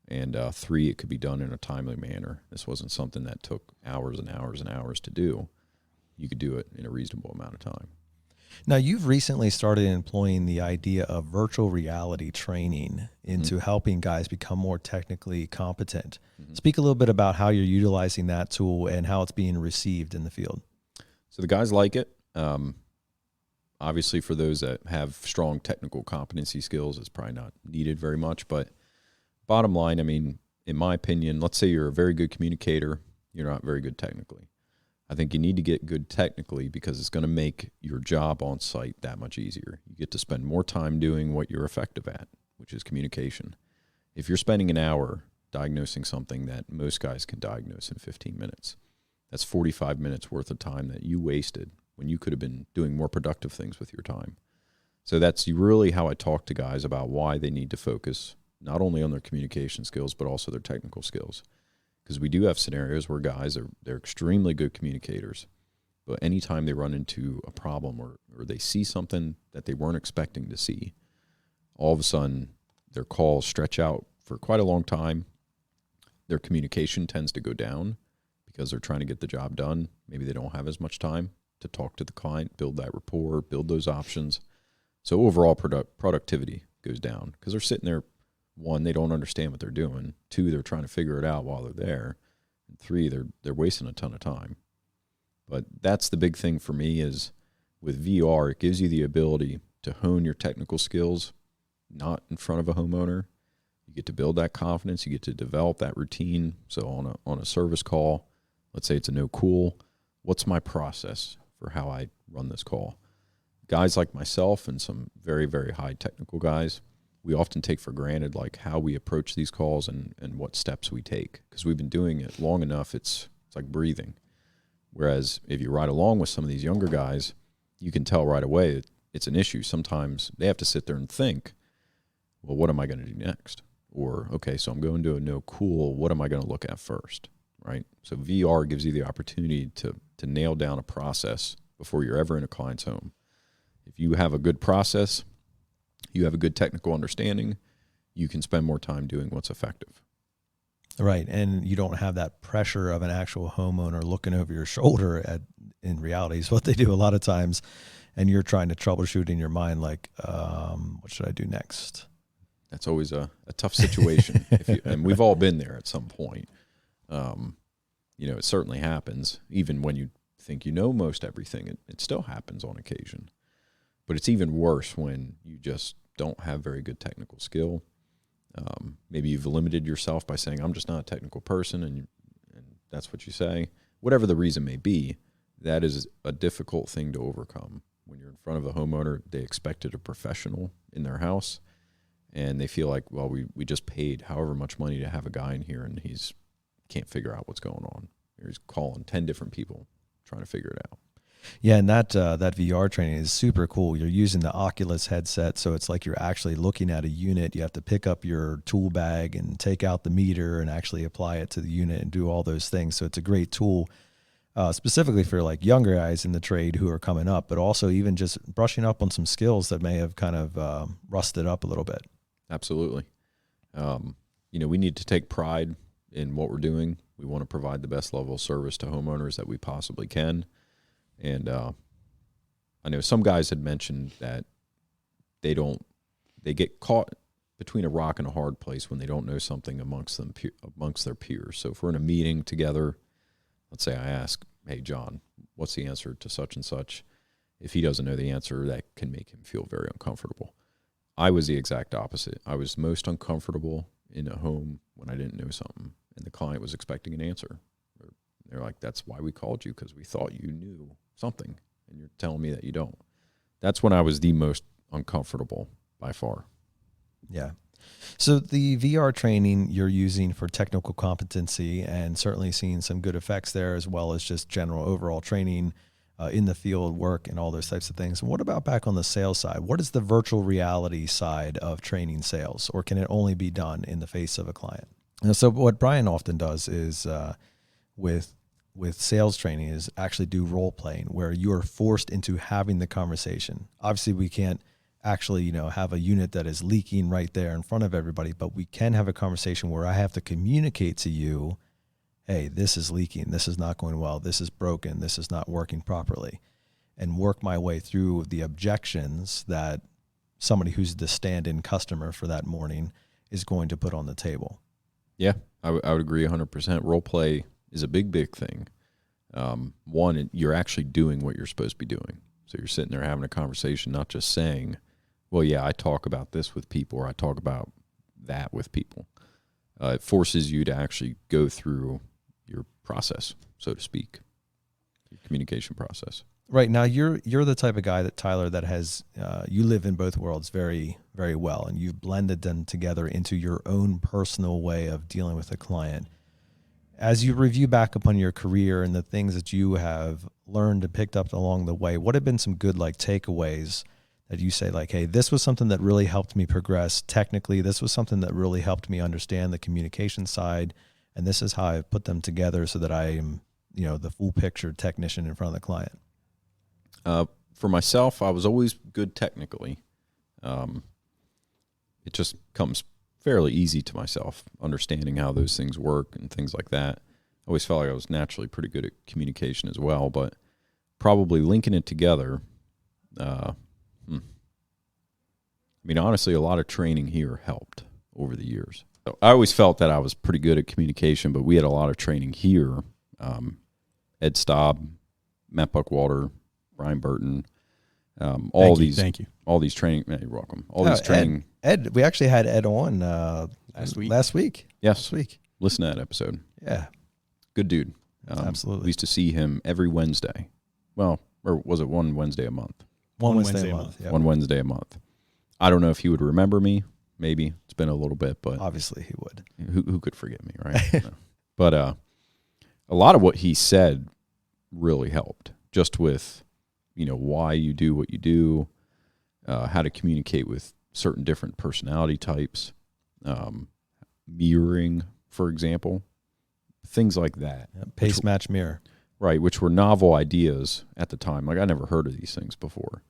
And three, it could be done in a timely manner. This wasn't something that took hours and hours and hours to do. You could do it in a reasonable amount of time. Now, you've recently started employing the idea of virtual reality training into helping guys become more technically competent. Speak a little bit about how you're utilizing that tool and how it's being received in the field. So the guys like it. Obviously, for those that have strong technical competency skills, it's probably not needed very much. But bottom line, in in my opinion, let's say you're a very good communicator, you're not very good technically. I think you need to get good technically because it's going to make your job on site that much easier. You get to spend more time doing what you're effective at, which is communication. If you're spending an hour diagnosing something that most guys can diagnose in 15 minutes, that's 45 minutes worth of time that you wasted when you could have been doing more productive things with your time. So that's really how I talk to guys about why they need to focus not only on their communication skills, but also their technical skills. Because we do have scenarios where guys they're extremely good communicators, but anytime they run into a problem or they see something that they weren't expecting to see, all of a sudden their calls stretch out for quite a long time. Their communication tends to go down because they're trying to get the job done. Maybe they don't have as much time to talk to the client, build that rapport, build those options. So overall productivity goes down because they're sitting there. One, they don't understand what they're doing. Two, they're trying to figure it out while they're there. And three, they're wasting a ton of time. But that's the big thing for me is with VR, it gives you the ability to hone your technical skills, not in front of a homeowner. You get to build that confidence. You get to develop that routine. So on a service call, let's say it's a no cool, what's my process for how I run this call? Guys like myself and some very, very high technical guys, we often take for granted like how we approach these calls and what steps we take because we've been doing it long enough. It's like breathing. Whereas if you ride along with some of these younger guys, you can tell right away that it's an issue. Sometimes they have to sit there and think, well, what am I going to do next? Or, okay, so I'm going to a no cool. What am I going to look at first? Right? So VR gives you the opportunity to nail down a process before you're ever in a client's home. If you have a good process, you have a good technical understanding, you can spend more time doing what's effective. Right. And you don't have that pressure of an actual homeowner looking over your shoulder in reality is what they do a lot of times. And you're trying to troubleshoot in your mind, like, what should I do next? That's always a tough situation. And we've all been there at some point. It certainly happens. Even when you think you know most everything, it still happens on occasion. But it's even worse when you just don't have very good technical skill. Maybe you've limited yourself by saying, I'm just not a technical person, and that's what you say. Whatever the reason may be, that is a difficult thing to overcome. When you're in front of a homeowner, they expected a professional in their house, and they feel like, well, we just paid however much money to have a guy in here, and he's can't figure out what's going on. He's calling 10 different people trying to figure it out. Yeah, and that VR training is super cool. You're using the Oculus headset, so it's like you're actually looking at a unit. You have to pick up your tool bag and take out the meter and actually apply it to the unit and do all those things. So it's a great tool, specifically for like younger guys in the trade who are coming up, but also even just brushing up on some skills that may have kind of rusted up a little bit. Absolutely. We need to take pride in what we're doing. We want to provide the best level of service to homeowners that we possibly can. And I know some guys had mentioned that they get caught between a rock and a hard place when they don't know something amongst their peers. So if we're in a meeting together, let's say I ask, hey, John, what's the answer to such and such? If he doesn't know the answer, that can make him feel very uncomfortable. I was the exact opposite. I was most uncomfortable in a home when I didn't know something, and the client was expecting an answer. They're like, that's why we called you, because we thought you knew something, and you're telling me that you don't. That's when I was the most uncomfortable by far. Yeah. So the VR training you're using for technical competency and certainly seeing some good effects there, as well as just general overall training in the field work and all those types of things. And what about back on the sales side? What is the virtual reality side of training sales, or can it only be done in the face of a client? And so what Brian often does is with sales training is actually do role playing, where you're forced into having the conversation. Obviously, we can't actually, have a unit that is leaking right there in front of everybody, but we can have a conversation where I have to communicate to you, hey, this is leaking, this is not going well, this is broken, this is not working properly, and work my way through the objections that somebody who's the stand-in customer for that morning is going to put on the table. Yeah, I would agree 100%. Role play is a big, big thing. One, you're actually doing what you're supposed to be doing. So you're sitting there having a conversation, not just saying, well, yeah, I talk about this with people, or I talk about that with people. it forces you to actually go through your process, so to speak, your communication process. Right. Now you're the type of guy that Tyler that has you live in both worlds very, very well, and you've blended them together into your own personal way of dealing with a client. As you review back upon your career and the things that you have learned and picked up along the way, what have been some good like takeaways that you say like, hey, this was something that really helped me progress technically. This was something that really helped me understand the communication side, and this is how I put them together so that I am, the full picture technician in front of the client. For myself, I was always good technically. It just comes fairly easy to myself, understanding how those things work and things like that. I always felt like I was naturally pretty good at communication as well, but probably linking it together. I mean, honestly, a lot of training here helped over the years. So I always felt that I was pretty good at communication, but we had a lot of training here. Ed Staub, Matt Buckwalter, Brian Burton, all these training. You're welcome. These training. Ed, we actually had Ed on last week. Yes, last week. Listen to that episode. Yeah, good dude. Absolutely. We used to see him every Wednesday. Well, or was it one Wednesday a month? One Wednesday a month. Yep. One Wednesday a month. I don't know if he would remember me. Maybe it's been a little bit, but obviously he would. Who could forget me, right? No. But a lot of what he said really helped, just with why you do what you do, how to communicate with certain different personality types, mirroring, for example, things like that. Yeah, pace, match, mirror. Right, which were novel ideas at the time. Like I never heard of these things before.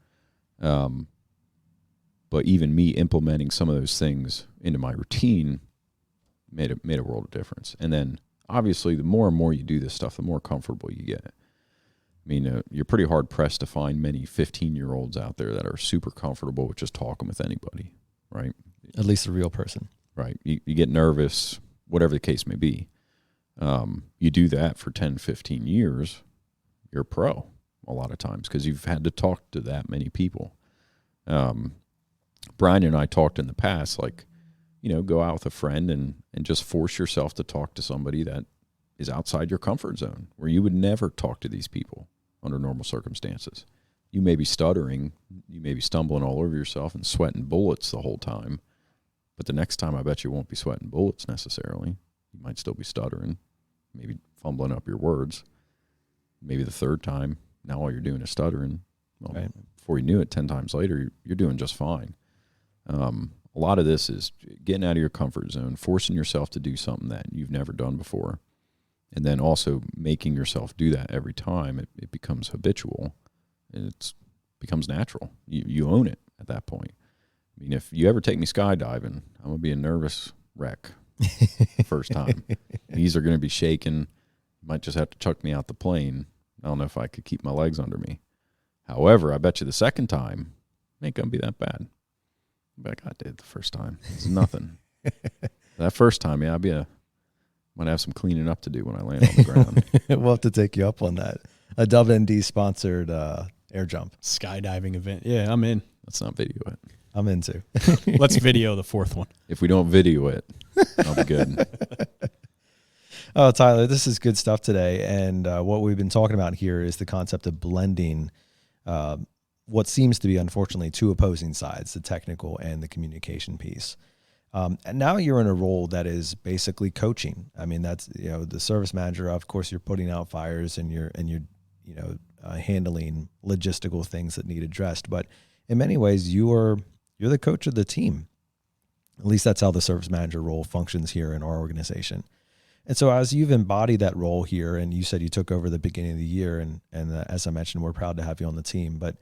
But even me implementing some of those things into my routine made a world of difference. And then obviously the more and more you do this stuff, the more comfortable you get. I mean, you're pretty hard pressed to find many 15-year-olds out there that are super comfortable with just talking with anybody, right? At least a real person. Right. You get nervous, whatever the case may be. You do that for 10, 15 years, you're a pro a lot of times because you've had to talk to that many people. Brian and I talked in the past, like, go out with a friend and just force yourself to talk to somebody that is outside your comfort zone, where you would never talk to these people under normal circumstances. You may be stuttering, you may be stumbling all over yourself and sweating bullets the whole time, but the next time I bet you won't be sweating bullets necessarily. You might still be stuttering, maybe fumbling up your words. Maybe the third time, now all you're doing is stuttering. Well, right. Before you knew it, 10 times later, you're doing just fine. A lot of this is getting out of your comfort zone, forcing yourself to do something that you've never done before, and then also making yourself do that every time. It becomes habitual, and it becomes natural. You own it at that point. I mean, if you ever take me skydiving, I'm going to be a nervous wreck the first time. Knees are going to be shaking. Might just have to chuck me out the plane. I don't know if I could keep my legs under me. However, I bet you the second time, it ain't going to be that bad. Like I did the first time. It's nothing. That first time, yeah, might have some cleaning up to do when I land on the ground. We'll have to take you up on that. A WND sponsored air jump. Skydiving event. Yeah, I'm in. Let's not video it. I'm into. Let's video the fourth one. If we don't video it, I'll be good. Oh, Tyler, this is good stuff today. And what we've been talking about here is the concept of blending what seems to be, unfortunately, two opposing sides, the technical and the communication piece. And now you're in a role that is basically coaching. I mean, that's, the service manager, of course, you're putting out fires and you're handling logistical things that need addressed. But in many ways, you're the coach of the team. At least that's how the service manager role functions here in our organization. And so as you've embodied that role here, and you said you took over the beginning of the year, and as I mentioned, we're proud to have you on the team. But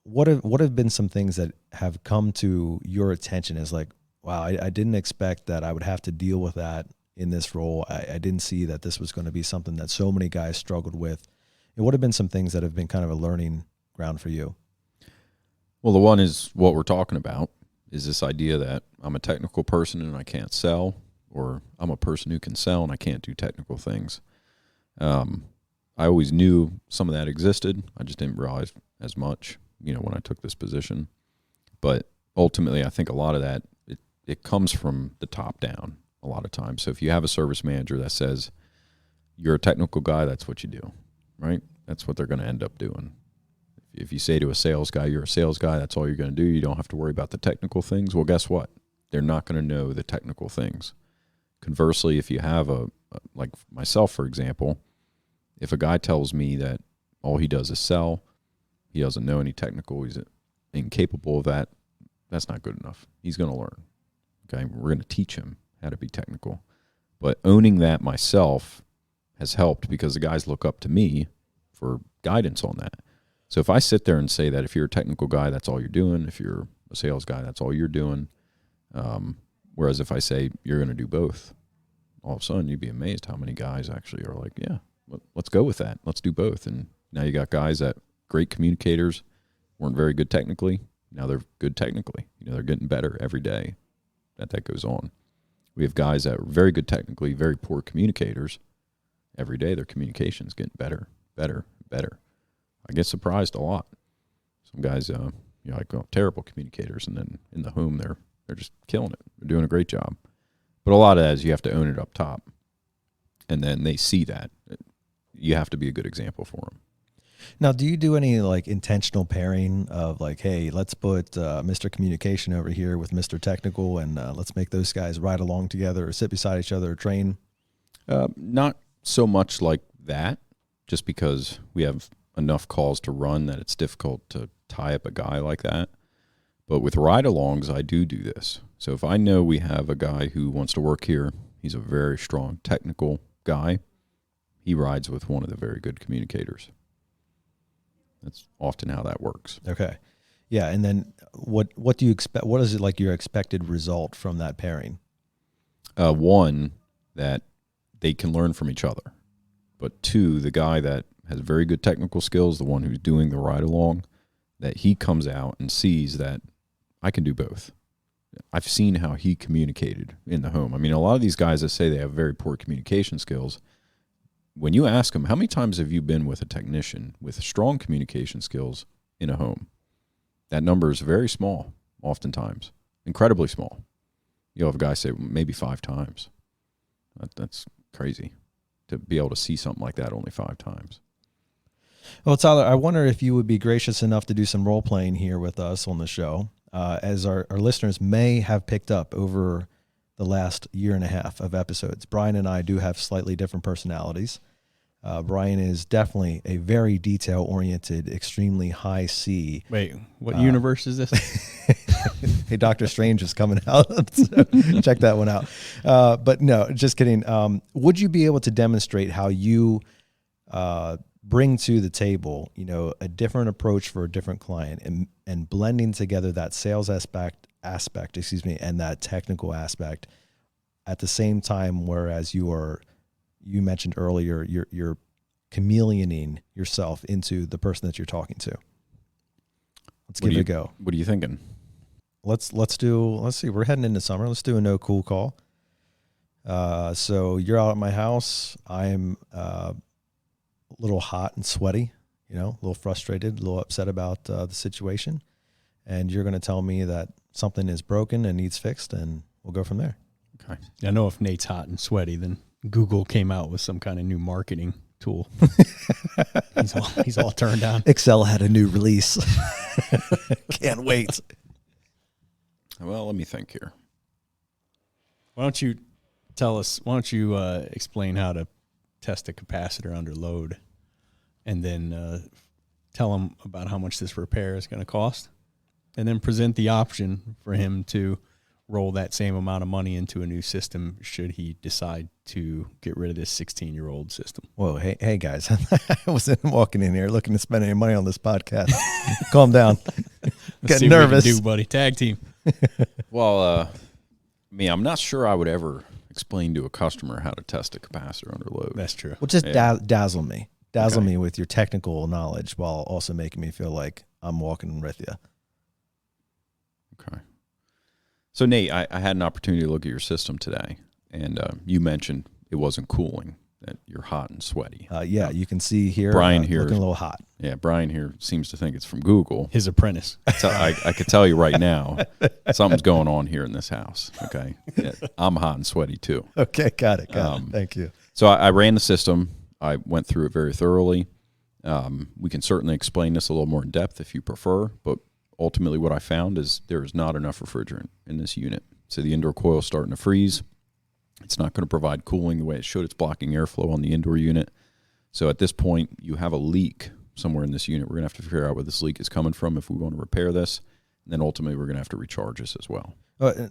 what have been some things that have come to your attention as like, wow, I didn't expect that I would have to deal with that in this role. I didn't see that this was going to be something that so many guys struggled with. And what have been some things that have been kind of a learning ground for you? Well, the one is what we're talking about, is this idea that I'm a technical person and I can't sell, or I'm a person who can sell and I can't do technical things. I always knew some of that existed. I just didn't realize as much, when I took this position. But ultimately, I think a lot of that, it comes from the top down. a lot of times. So if you have a service manager that says you're a technical guy, that's what you do, right? That's what they're going to end up doing. If you say to a sales guy, you're a sales guy, that's all you're going to do. You don't have to worry about the technical things. Well, guess what? They're not going to know the technical things. Conversely, if you have like myself, for example, if a guy tells me that all he does is sell, he doesn't know any technical, he's incapable of that, that's not good enough. He's going to learn. Okay, we're going to teach him how to be technical. But owning that myself has helped because the guys look up to me for guidance on that. So if I sit there and say that if you're a technical guy, that's all you're doing. If you're a sales guy, that's all you're doing. Whereas if I say you're going to do both, all of a sudden you'd be amazed how many guys actually are like, yeah, let's go with that. Let's do both. And now you got guys that great communicators, weren't very good technically. Now they're good technically. They're getting better every day that goes on. We have guys that are very good technically, very poor communicators. Every day their communication's getting better. I get surprised a lot. Some guys, terrible communicators, and then in the home they're just killing it. They're doing a great job. But a lot of that is you have to own it up top, and then they see that. You have to be a good example for them. Now, do you do any like intentional pairing of like, hey, let's put Mr. Communication over here with Mr. Technical, and let's make those guys ride along together or sit beside each other or train? Not so much like that, just because we have enough calls to run that it's difficult to tie up a guy like that. But with ride-alongs, I do this. So if I know we have a guy who wants to work here, he's a very strong technical guy, he rides with one of the very good communicators. That's often how that works. Okay. Yeah, and then what do you expect? What is it like your expected result from that pairing? One, that they can learn from each other. But two, the guy that has very good technical skills, the one who's doing the ride-along, that he comes out and sees that I can do both. I've seen how he communicated in the home. I mean, a lot of these guys that say they have very poor communication skills, when you ask them, how many times have you been with a technician with strong communication skills in a home? That number is very small, oftentimes, incredibly small. You'll have a guy say maybe 5 times. That's crazy to be able to see something like that only 5 times. Well, Tyler, I wonder if you would be gracious enough to do some role playing here with us on the show. As our listeners may have picked up over the last year and a half of episodes, Brian and I do have slightly different personalities. Brian is definitely a very detail-oriented, extremely high C. Wait, what universe is this? Hey, Doctor Strange is coming out, so check that one out. But no, just kidding. Would you be able to demonstrate how you bring to the table, a different approach for a different client, and blending together that sales aspect, and that technical aspect at the same time, whereas you mentioned earlier, you're chameleoning yourself into the person that you're talking to. Let's give it a go. What are you thinking? Let's see, we're heading into summer. Let's do a no cool call. So you're out at my house. I'm a little hot and sweaty, a little frustrated, a little upset about the situation. And you're going to tell me that something is broken and needs fixed, and we'll go from there. Okay. I know if Nate's hot and sweaty, then Google came out with some kind of new marketing tool. He's all turned on. Excel had a new release. Can't wait. Well, let me think here. Why don't you explain how to test a capacitor under load, and then tell him about how much this repair is going to cost, and then present the option for him to roll that same amount of money into a new system should he decide to get rid of this 16-year-old system. Whoa, hey guys, I wasn't walking in here looking to spend any money on this podcast. Calm down. Getting nervous. What we can do, buddy. Tag team. Well, I'm not sure I would ever explain to a customer how to test a capacitor under load. That's true. Well, just dazzle me. Dazzle me with your technical knowledge while also making me feel like I'm walking with you. Okay. So, Nate, I had an opportunity to look at your system today, and you mentioned it wasn't cooling. that you're hot and sweaty. Yeah, you can see here. Brian here looking a little hot. Yeah, Brian here seems to think it's from Google. His apprentice. I could tell you right now, something's going on here in this house. Okay, yeah, I'm hot and sweaty too. Okay, got it. Thank you. So I ran the system. I went through it very thoroughly. We can certainly explain this a little more in depth if you prefer, but ultimately what I found is there is not enough refrigerant in this unit. So the indoor coil is starting to freeze. It's not going to provide cooling the way it should. It's blocking airflow on the indoor unit. So at this point, you have a leak somewhere in this unit. We're going to have to figure out where this leak is coming from if we want to repair this. And then ultimately, we're going to have to recharge this as well.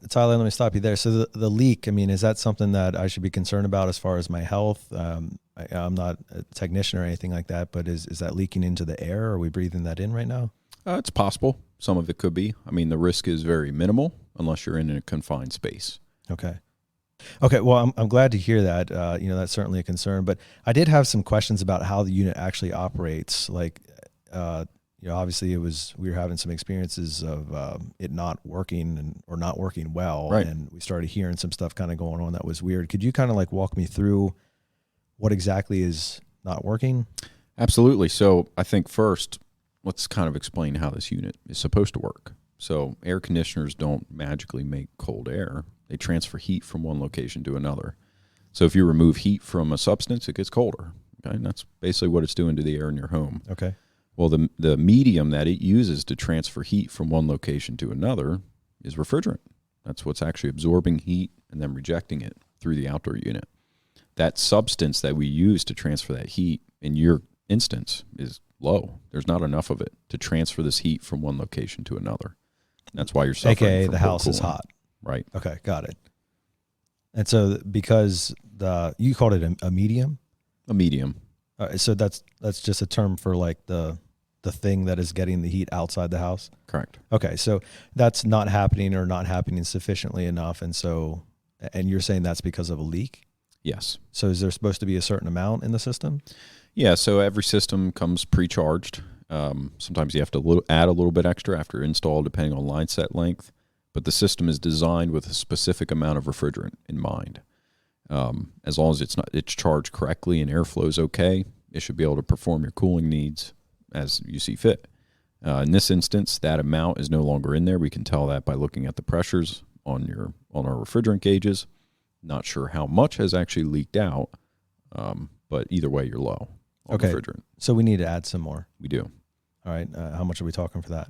Tyler, let me stop you there. So the leak, I mean, is that something that I should be concerned about as far as my health? I'm not a technician or anything like that, but is that leaking into the air? Are we breathing that in right now? It's possible. Some of it could be. I mean, the risk is very minimal unless you're in a confined space. Okay. Well, I'm glad to hear that. That's certainly a concern. But I did have some questions about how the unit actually operates. Like, obviously we were having some experiences of it not working or not working well, right. And we started hearing some stuff kind of going on that was weird. Could you kind of like walk me through what exactly is not working? Absolutely. So I think first, let's kind of explain how this unit is supposed to work. So air conditioners don't magically make cold air. They transfer heat from one location to another. So if you remove heat from a substance, it gets colder. Okay, and that's basically what it's doing to the air in your home. Okay. Well, the medium that it uses to transfer heat from one location to another is refrigerant. That's what's actually absorbing heat and then rejecting it through the outdoor unit. That substance that we use to transfer that heat, in your instance, is low. There's not enough of it to transfer this heat from one location to another. That's why you're suffering AKA from the house is hot. Right. Okay, got it. And so because you called it a medium? A medium. So that's just a term for like the thing that is getting the heat outside the house? Correct. Okay, so that's not happening or not happening sufficiently enough, and you're saying that's because of a leak? Yes. So is there supposed to be a certain amount in the system? Yeah, so every system comes pre-charged. Sometimes you have to add a little bit extra after install depending on line set length, but the system is designed with a specific amount of refrigerant in mind. As long as it's charged correctly and airflow is okay, it should be able to perform your cooling needs as you see fit. In this instance, that amount is no longer in there. We can tell that by looking at the pressures on our refrigerant gauges. Not sure how much has actually leaked out, but either way, you're low on refrigerant. So we need to add some more. We do. All right. How much are we talking for that?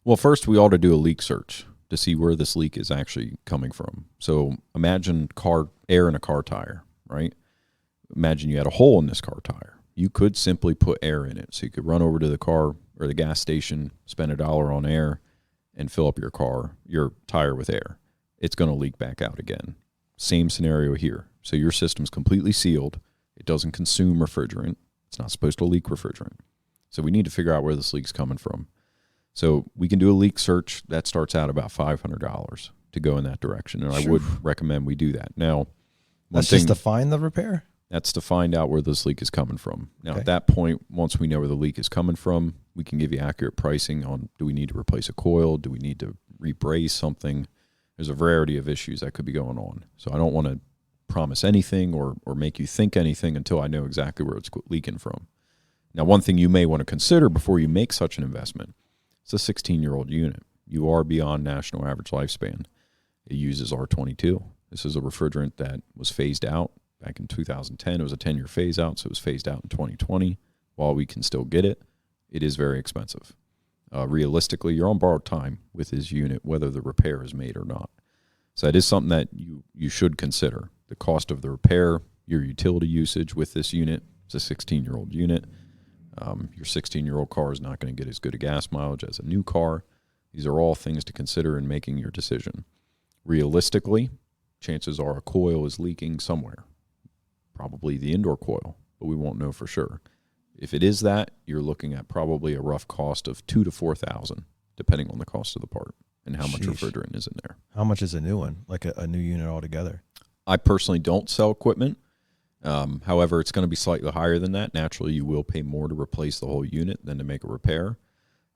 Well, first we ought to do a leak search to see where this leak is actually coming from. So imagine air in a car tire, right? Imagine you had a hole in this car tire. You could simply put air in it. So you could run over to the car or the gas station, spend $1 on air, and fill up your tire with air. It's going to leak back out again. Same scenario here. So your system's completely sealed. It doesn't consume refrigerant. It's not supposed to leak refrigerant. So we need to figure out where this leak's coming from. So we can do a leak search. That starts out about $500 to go in that direction. And I would recommend we do that. Now, that's just to find the repair? That's to find out where this leak is coming from. Now, at that point, once we know where the leak is coming from, we can give you accurate pricing on, do we need to replace a coil? Do we need to rebrace something? There's a variety of issues that could be going on. So I don't want to promise anything or make you think anything until I know exactly where it's leaking from. Now, one thing you may want to consider before you make such an investment, it's a 16-year-old unit. You are beyond national average lifespan. It uses R22. This is a refrigerant that was phased out back in 2010. It was a 10-year phase out, so it was phased out in 2020. While we can still get it, it is very expensive. Realistically, you're on borrowed time with this unit, whether the repair is made or not. So that is something that you should consider. The cost of the repair, your utility usage with this unit. It's a 16-year-old unit. Your 16-year-old car is not going to get as good a gas mileage as a new car. These are all things to consider in making your decision. Realistically, chances are a coil is leaking somewhere. Probably the indoor coil, but we won't know for sure. If it is that, you're looking at probably a rough cost of $2,000 to $4,000, depending on the cost of the part and how much refrigerant is in there. How much is a new one, like a new unit altogether? I personally don't sell equipment. However, it's going to be slightly higher than that. Naturally, you will pay more to replace the whole unit than to make a repair.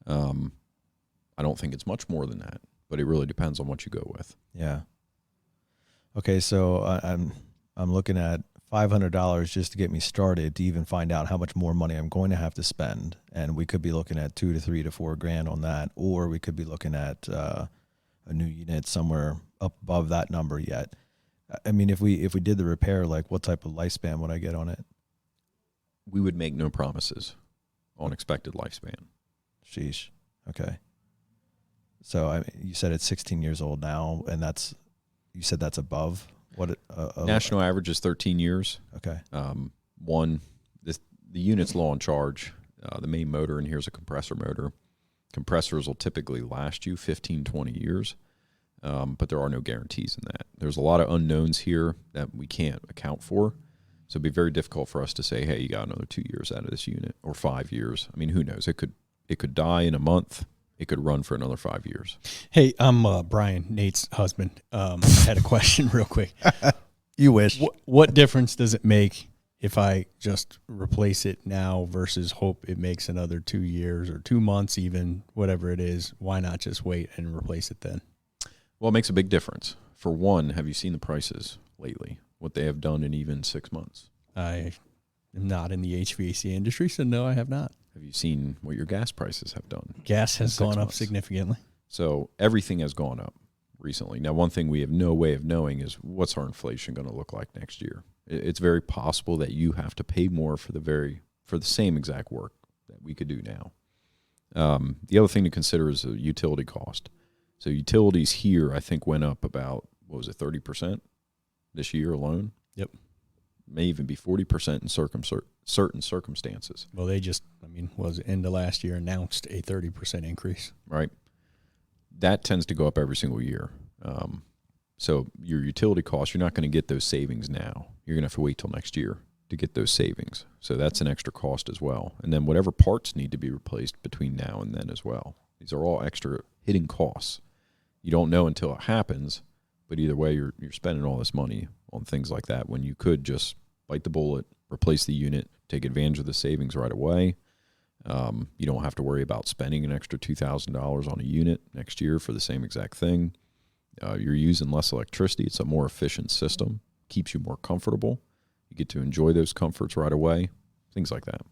I don't think it's much more than that, but it really depends on what you go with. Yeah. Okay, so I'm looking at $500 just to get me started to even find out how much more money I'm going to have to spend. And we could be looking at $2 to $3 to $4 grand on that, or we could be looking at a new unit somewhere up above that number yet. I mean, if we did the repair, like what type of lifespan would I get on it? We would make no promises on expected lifespan. Sheesh. Okay. So you said it's 16 years old now, and you said that's above what national average is 13 years. Okay. The unit's low on charge. The main motor, and here's a compressor motor. Compressors will typically last you 15, 20 years, but there are no guarantees in that. There's a lot of unknowns here that we can't account for. So it'd be very difficult for us to say, hey, you got another 2 years out of this unit or 5 years. I mean, who knows? It could die in a month. It could run for another 5 years. Hey, I'm Brian, Nate's husband. I had a question real quick. You wish. What difference does it make if I just replace it now versus hope it makes another 2 years or 2 months even, whatever it is? Why not just wait and replace it then? Well, it makes a big difference. For one, have you seen the prices lately, what they have done in even 6 months? I am not in the HVAC industry, so no, I have not. Have you seen what your gas prices have done? Gas has gone up significantly. So everything has gone up recently. Now, one thing we have no way of knowing is what's our inflation going to look like next year. It's very possible that you have to pay more for the same exact work that we could do now. The other thing to consider is the utility cost. So utilities here, I think, went up about, 30% this year alone? Yep. May even be 40% in certain circumstances. Well, they just, was end of last year announced a 30% increase. Right. That tends to go up every single year. So your utility costs, you're not going to get those savings now. You're going to have to wait till next year to get those savings. So that's an extra cost as well. And then whatever parts need to be replaced between now and then as well. These are all extra hitting costs. You don't know until it happens, but either way, you're spending all this money on things like that when you could just bite the bullet, replace the unit, take advantage of the savings right away. You don't have to worry about spending an extra $2,000 on a unit next year for the same exact thing. You're using less electricity. It's a more efficient system, keeps you more comfortable. You get to enjoy those comforts right away, things like that.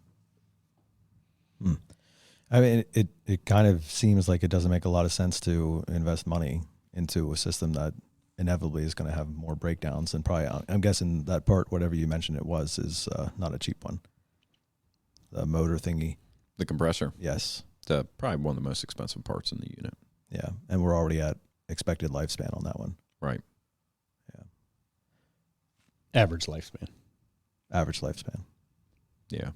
I mean, it kind of seems like it doesn't make a lot of sense to invest money into a system that inevitably is going to have more breakdowns, and probably, I'm guessing that part, whatever you mentioned it was, is not a cheap one. The motor thingy. The compressor. Yes. It's probably one of the most expensive parts in the unit. Yeah, and we're already at expected lifespan on that one. Right. Yeah. Average lifespan. Average lifespan. Yeah.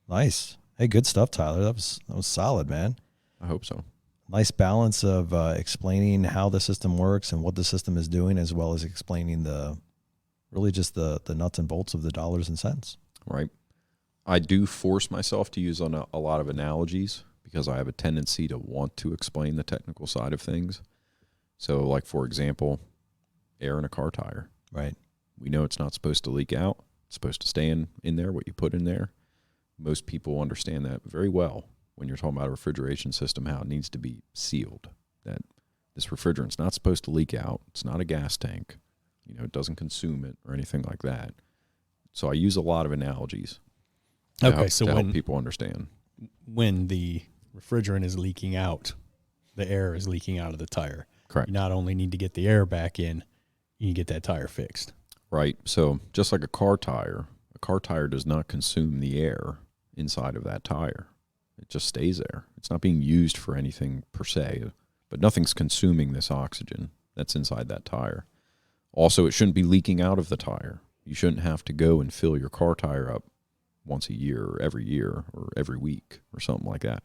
Nice. Hey, good stuff, Tyler. That was solid, man. I hope so. Nice balance of explaining how the system works and what the system is doing, as well as explaining the nuts and bolts of the dollars and cents. Right. I do force myself to use a lot of analogies because I have a tendency to want to explain the technical side of things. So, like, for example, air in a car tire. Right. We know it's not supposed to leak out. It's supposed to stay in there, what you put in there. Most people understand that very well when you're talking about a refrigeration system, how it needs to be sealed, that this refrigerant's not supposed to leak out. It's not a gas tank. It doesn't consume it or anything like that. So I use a lot of analogies to help people understand. When the refrigerant is leaking out, the air is leaking out of the tire. Correct. You not only need to get the air back in, you can get that tire fixed. Right. So just like a car tire does not consume the air inside of that tire. It just stays there. It's not being used for anything per se, but nothing's consuming this oxygen that's inside that tire. Also, it shouldn't be leaking out of the tire. You shouldn't have to go and fill your car tire up once a year or every week or something like that.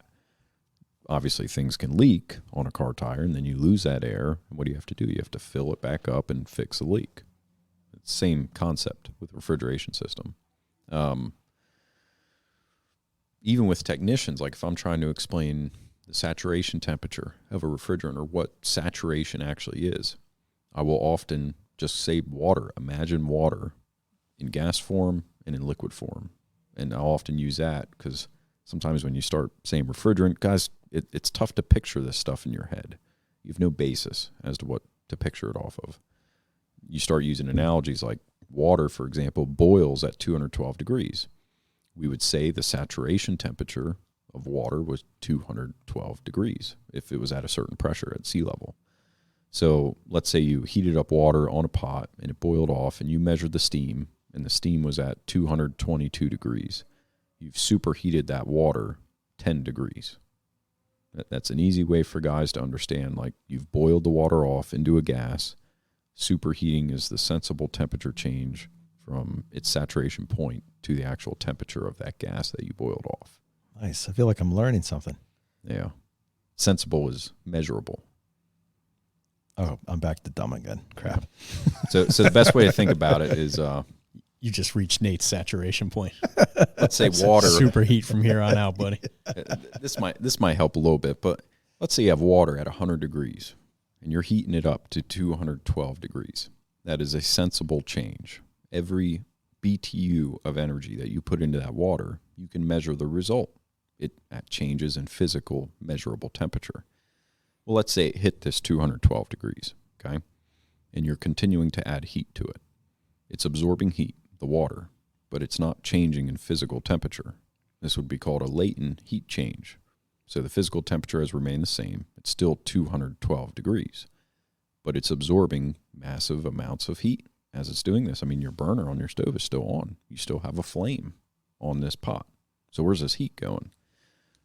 Obviously, things can leak on a car tire, and then you lose that air. And what do you have to do? You have to fill it back up and fix the leak. It's the same concept with the refrigeration system. Even with technicians, like if I'm trying to explain the saturation temperature of a refrigerant or what saturation actually is, I will often just say water. Imagine water in gas form and in liquid form. And I'll often use that because sometimes when you start saying refrigerant, guys, it's tough to picture this stuff in your head. You have no basis as to what to picture it off of. You start using analogies like water, for example, boils at 212 degrees. We would say the saturation temperature of water was 212 degrees if it was at a certain pressure at sea level. So let's say you heated up water on a pot and it boiled off, and you measured the steam, and the steam was at 222 degrees. You've superheated that water 10 degrees. That's an easy way for guys to understand, like, you've boiled the water off into a gas. Superheating is the sensible temperature change from its saturation point to the actual temperature of that gas that you boiled off. Nice. I feel like I'm learning something. Yeah. Sensible is measurable. Oh, I'm back to dumb again. Crap. So the best way to think about it is, You just reached Nate's saturation point. let's say water. Superheat from here on out, buddy. This might help a little bit, but let's say you have water at 100 degrees and you're heating it up to 212 degrees. That is a sensible change. Every BTU of energy that you put into that water, you can measure the result. It changes in physical measurable temperature. Well, let's say it hit this 212 degrees, okay? And you're continuing to add heat to it. It's absorbing heat, the water, but it's not changing in physical temperature. This would be called a latent heat change. So the physical temperature has remained the same. It's still 212 degrees, but it's absorbing massive amounts of heat as it's doing this. I mean, your burner on your stove is still on. You still have a flame on this pot. So where's this heat going?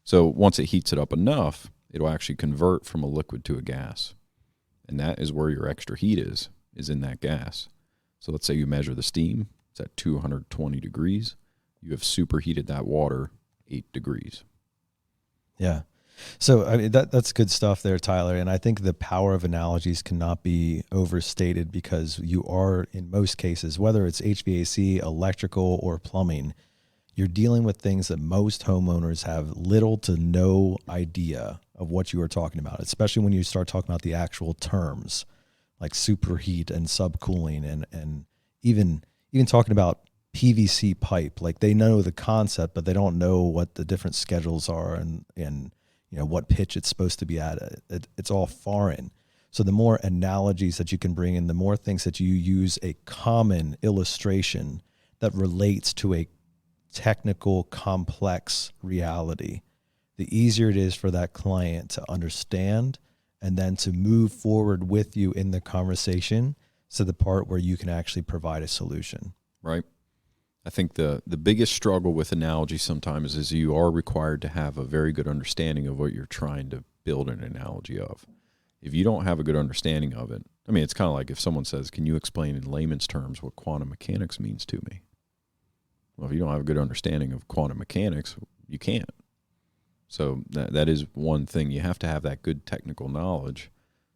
So once it heats it up enough, it'll actually convert from a liquid to a gas. And that is where your extra heat is in that gas. So let's say you measure the steam. It's at 220 degrees. You have superheated that water 8 degrees. Yeah. So I mean, that's good stuff there, Tyler. And I think the power of analogies cannot be overstated, because you are, in most cases, whether it's HVAC, electrical, or plumbing, you're dealing with things that most homeowners have little to no idea of what you are talking about, especially when you start talking about the actual terms like superheat and subcooling and even talking about PVC pipe. Like, they know the concept, but they don't know what the different schedules are and you know what pitch it's supposed to be at. It's all foreign. So the more analogies that you can bring in, the more things that you use a common illustration that relates to a technical, complex reality, the easier it is for that client to understand and then to move forward with you in the conversation to the part where you can actually provide a solution. Right. I think the biggest struggle with analogy sometimes is you are required to have a very good understanding of what you're trying to build an analogy of. If you don't have a good understanding of it, I mean, it's kind of like if someone says, can you explain in layman's terms what quantum mechanics means to me? Well, if you don't have a good understanding of quantum mechanics, you can't. So that is one thing. You have to have that good technical knowledge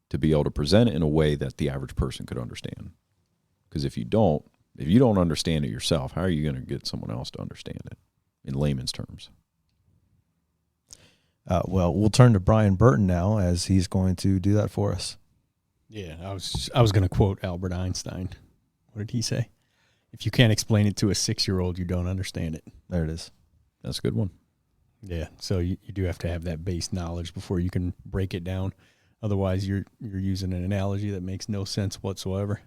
to be able to present it in a way that the average person could understand. Because if you don't understand it yourself, how are you going to get someone else to understand it in layman's terms? Well, we'll turn to Brian Burton now, as he's going to do that for us. Yeah, I was going to quote Albert Einstein. What did he say? If you can't explain it to a 6-year-old, you don't understand it. There it is. That's a good one. Yeah, so you do have to have that base knowledge before you can break it down. Otherwise, you're using an analogy that makes no sense whatsoever.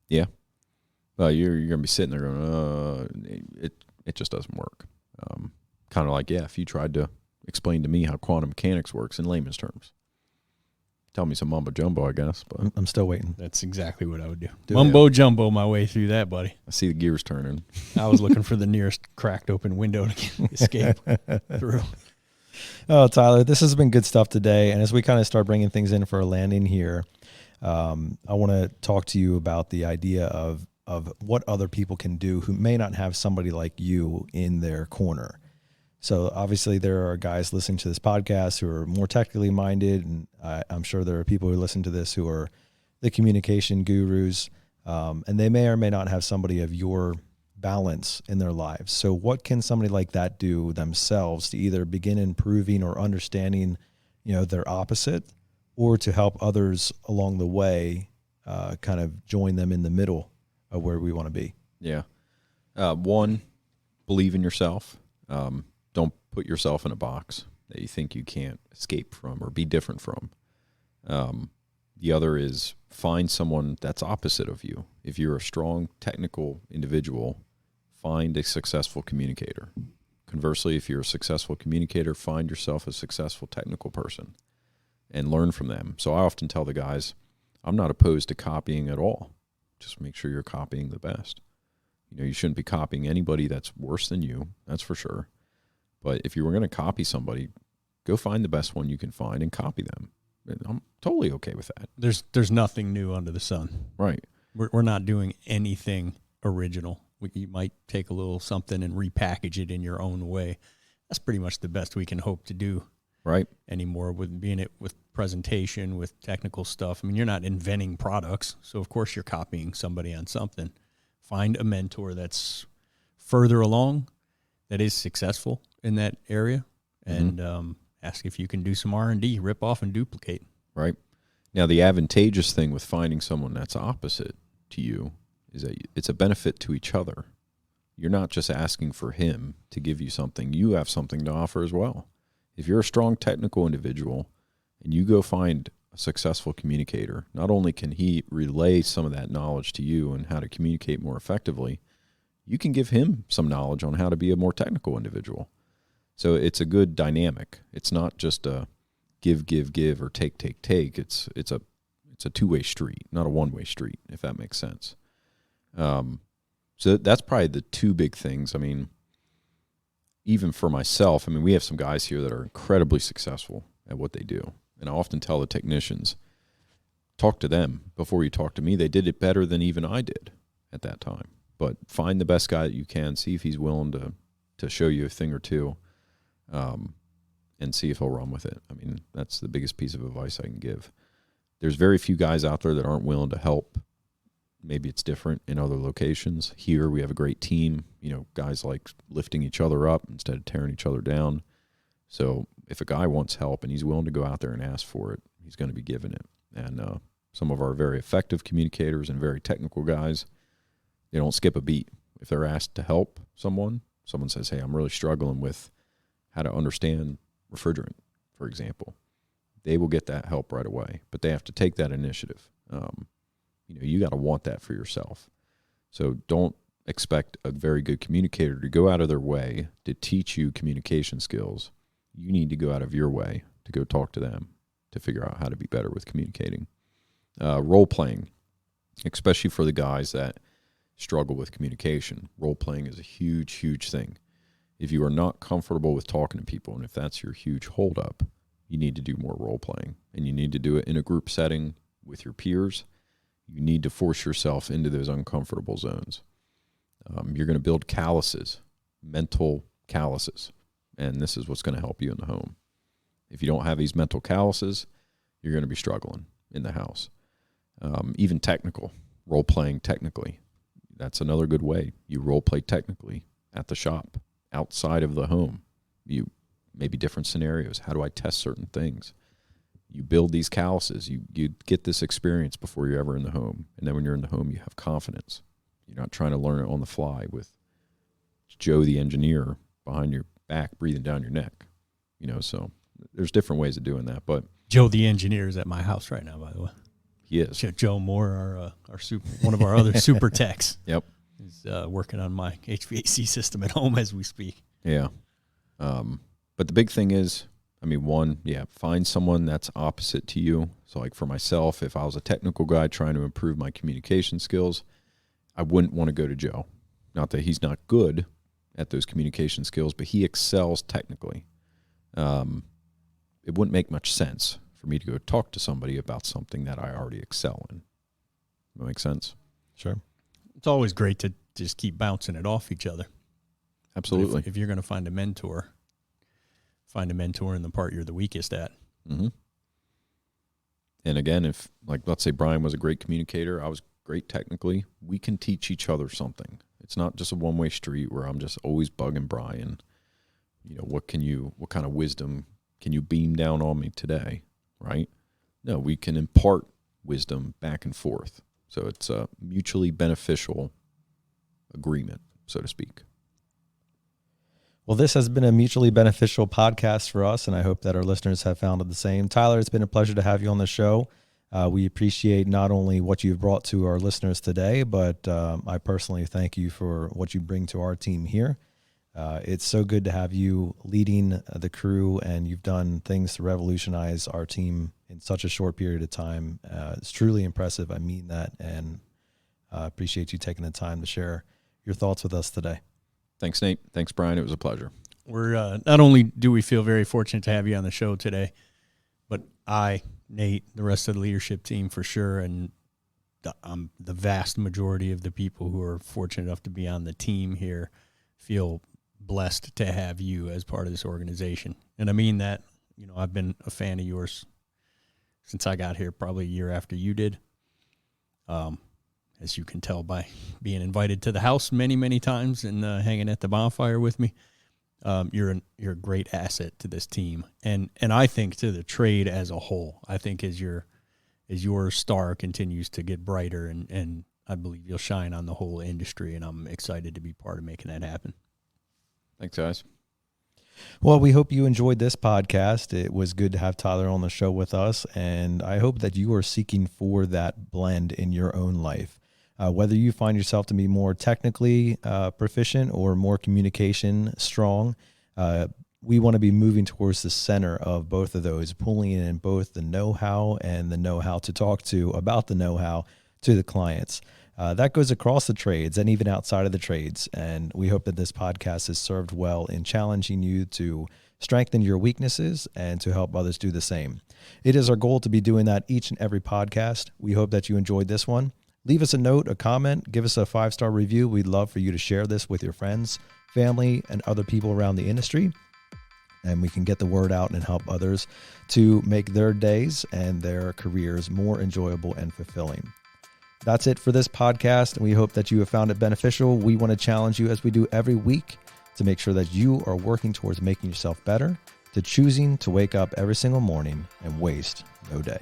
Yeah. Well, you're going to be sitting there going, it just doesn't work. Kind of like, if you tried to explain to me how quantum mechanics works in layman's terms. Tell me some mumbo jumbo, I guess. But I'm still waiting. That's exactly what I would do. Mumbo jumbo my way through that, buddy. I see the gears turning. I was looking for the nearest cracked open window to escape through. Oh, Tyler, this has been good stuff today. And as we kind of start bringing things in for a landing here, I want to talk to you about the idea of what other people can do who may not have somebody like you in their corner. So obviously there are guys listening to this podcast who are more technically minded, and I'm sure there are people who listen to this who are the communication gurus, and they may or may not have somebody of your balance in their lives. So what can somebody like that do themselves to either begin improving or understanding, their opposite, or to help others along the way, kind of join them in the middle of where we want to be? Yeah. One, believe in yourself. Don't put yourself in a box that you think you can't escape from or be different from. The other is find someone that's opposite of you. if you're a strong technical individual, find a successful communicator. Conversely, if you're a successful communicator, find yourself a successful technical person and learn from them. So I often tell the guys, I'm not opposed to copying at all. Just make sure you're copying the best. You shouldn't be copying anybody that's worse than you, that's for sure. But if you were going to copy somebody, go find the best one you can find and copy them. And I'm totally okay with that. There's nothing new under the sun. Right. We're not doing anything original. You might take a little something and repackage it in your own way. That's pretty much the best we can hope to do. Right. Anymore with being it with presentation, with technical stuff. I mean, you're not inventing products, so of course you're copying somebody on something. Find a mentor that's further along, that is successful in that area, and ask if you can do some R&D, rip off and duplicate. Right. Now, the advantageous thing with finding someone that's opposite to you is that it's a benefit to each other. You're not just asking for him to give you something. You have something to offer as well. If you're a strong technical individual and you go find a successful communicator, not only can he relay some of that knowledge to you and how to communicate more effectively, you can give him some knowledge on how to be a more technical individual. So it's a good dynamic. It's not just a give, or take. It's a two-way street, not a one-way street, if that makes sense. So that's probably the two big things. I mean, even for myself, we have some guys here that are incredibly successful at what they do. And I often tell the technicians, talk to them before you talk to me. They did it better than even I did at that time. But find the best guy that you can, see if he's willing to show you a thing or two, and see if he'll run with it. That's the biggest piece of advice I can give. There's very few guys out there that aren't willing to help. Maybe it's different in other locations. Here we have a great team. Guys like lifting each other up instead of tearing each other down. So if a guy wants help and he's willing to go out there and ask for it, he's going to be given it. And some of our very effective communicators and very technical guys, they don't skip a beat. If they're asked to help someone says, hey, I'm really struggling with how to understand refrigerant, for example, they will get that help right away. But they have to take that initiative. You got to want that for yourself. So don't expect a very good communicator to go out of their way to teach you communication skills. You need to go out of your way to go talk to them to figure out how to be better with communicating. Role playing, especially for the guys that struggle with communication. Role playing is a huge, huge thing. If you are not comfortable with talking to people, and if that's your huge holdup, you need to do more role playing. And you need to do it in a group setting with your peers. You need to force yourself into those uncomfortable zones. You're going to build calluses, mental calluses, and this is what's going to help you in the home. If you don't have these mental calluses, you're going to be struggling in the house. Even technical, role-playing technically. That's another good way. You role-play technically at the shop, outside of the home. You maybe different scenarios. How do I test certain things? You build these calluses. You get this experience before you're ever in the home. And then when you're in the home, you have confidence. You're not trying to learn it on the fly with Joe the engineer behind your back breathing down your neck. So there's different ways of doing that. But Joe the engineer is at my house right now, by the way. He is. Joe Moore, our super, one of our other super techs. Yep. He's working on my HVAC system at home as we speak. Yeah. But the big thing is, find someone that's opposite to you. So like for myself, if I was a technical guy trying to improve my communication skills, I wouldn't want to go to Joe. Not that he's not good at those communication skills, but he excels technically. It wouldn't make much sense for me to go talk to somebody about something that I already excel in. That make sense? Sure. It's always great to just keep bouncing it off each other. Absolutely. If you're going to find a mentor in the part you're the weakest at. Mm-hmm. And again, if, let's say Brian was a great communicator, I was great technically, we can teach each other something. It's not just a one-way street where I'm just always bugging Brian. What kind of wisdom can you beam down on me today, right? No, we can impart wisdom back and forth. So it's a mutually beneficial agreement, so to speak. Well, this has been a mutually beneficial podcast for us, and I hope that our listeners have found it the same. Tyler, it's been a pleasure to have you on the show. We appreciate not only what you've brought to our listeners today, but I personally thank you for what you bring to our team here. It's so good to have you leading the crew, and you've done things to revolutionize our team in such a short period of time. It's truly impressive. I mean that, and I appreciate you taking the time to share your thoughts with us today. Thanks, Nate. Thanks, Brian. It was a pleasure. We're not only do we feel very fortunate to have you on the show today, but Nate, the rest of the leadership team for sure, and the vast majority of the people who are fortunate enough to be on the team here feel blessed to have you as part of this organization. And I mean that, I've been a fan of yours since I got here, probably a year after you did. As you can tell by being invited to the house many, many times and hanging at the bonfire with me. You're a great asset to this team, and I think to the trade as a whole. I think as your star continues to get brighter, and I believe you'll shine on the whole industry, and I'm excited to be part of making that happen. Thanks, guys. Well, we hope you enjoyed this podcast. It was good to have Tyler on the show with us, and I hope that you are seeking for that blend in your own life. Whether you find yourself to be more technically proficient or more communication strong, we want to be moving towards the center of both of those, pulling in both the know-how and the know-how to talk to about the know-how to the clients. That goes across the trades and even outside of the trades. And we hope that this podcast has served well in challenging you to strengthen your weaknesses and to help others do the same. It is our goal to be doing that each and every podcast. We hope that you enjoyed this one. Leave us a note, a comment, give us a 5-star review. We'd love for you to share this with your friends, family, and other people around the industry. And we can get the word out and help others to make their days and their careers more enjoyable and fulfilling. That's it for this podcast, and we hope that you have found it beneficial. We want to challenge you, as we do every week, to make sure that you are working towards making yourself better, to choosing to wake up every single morning and waste no day.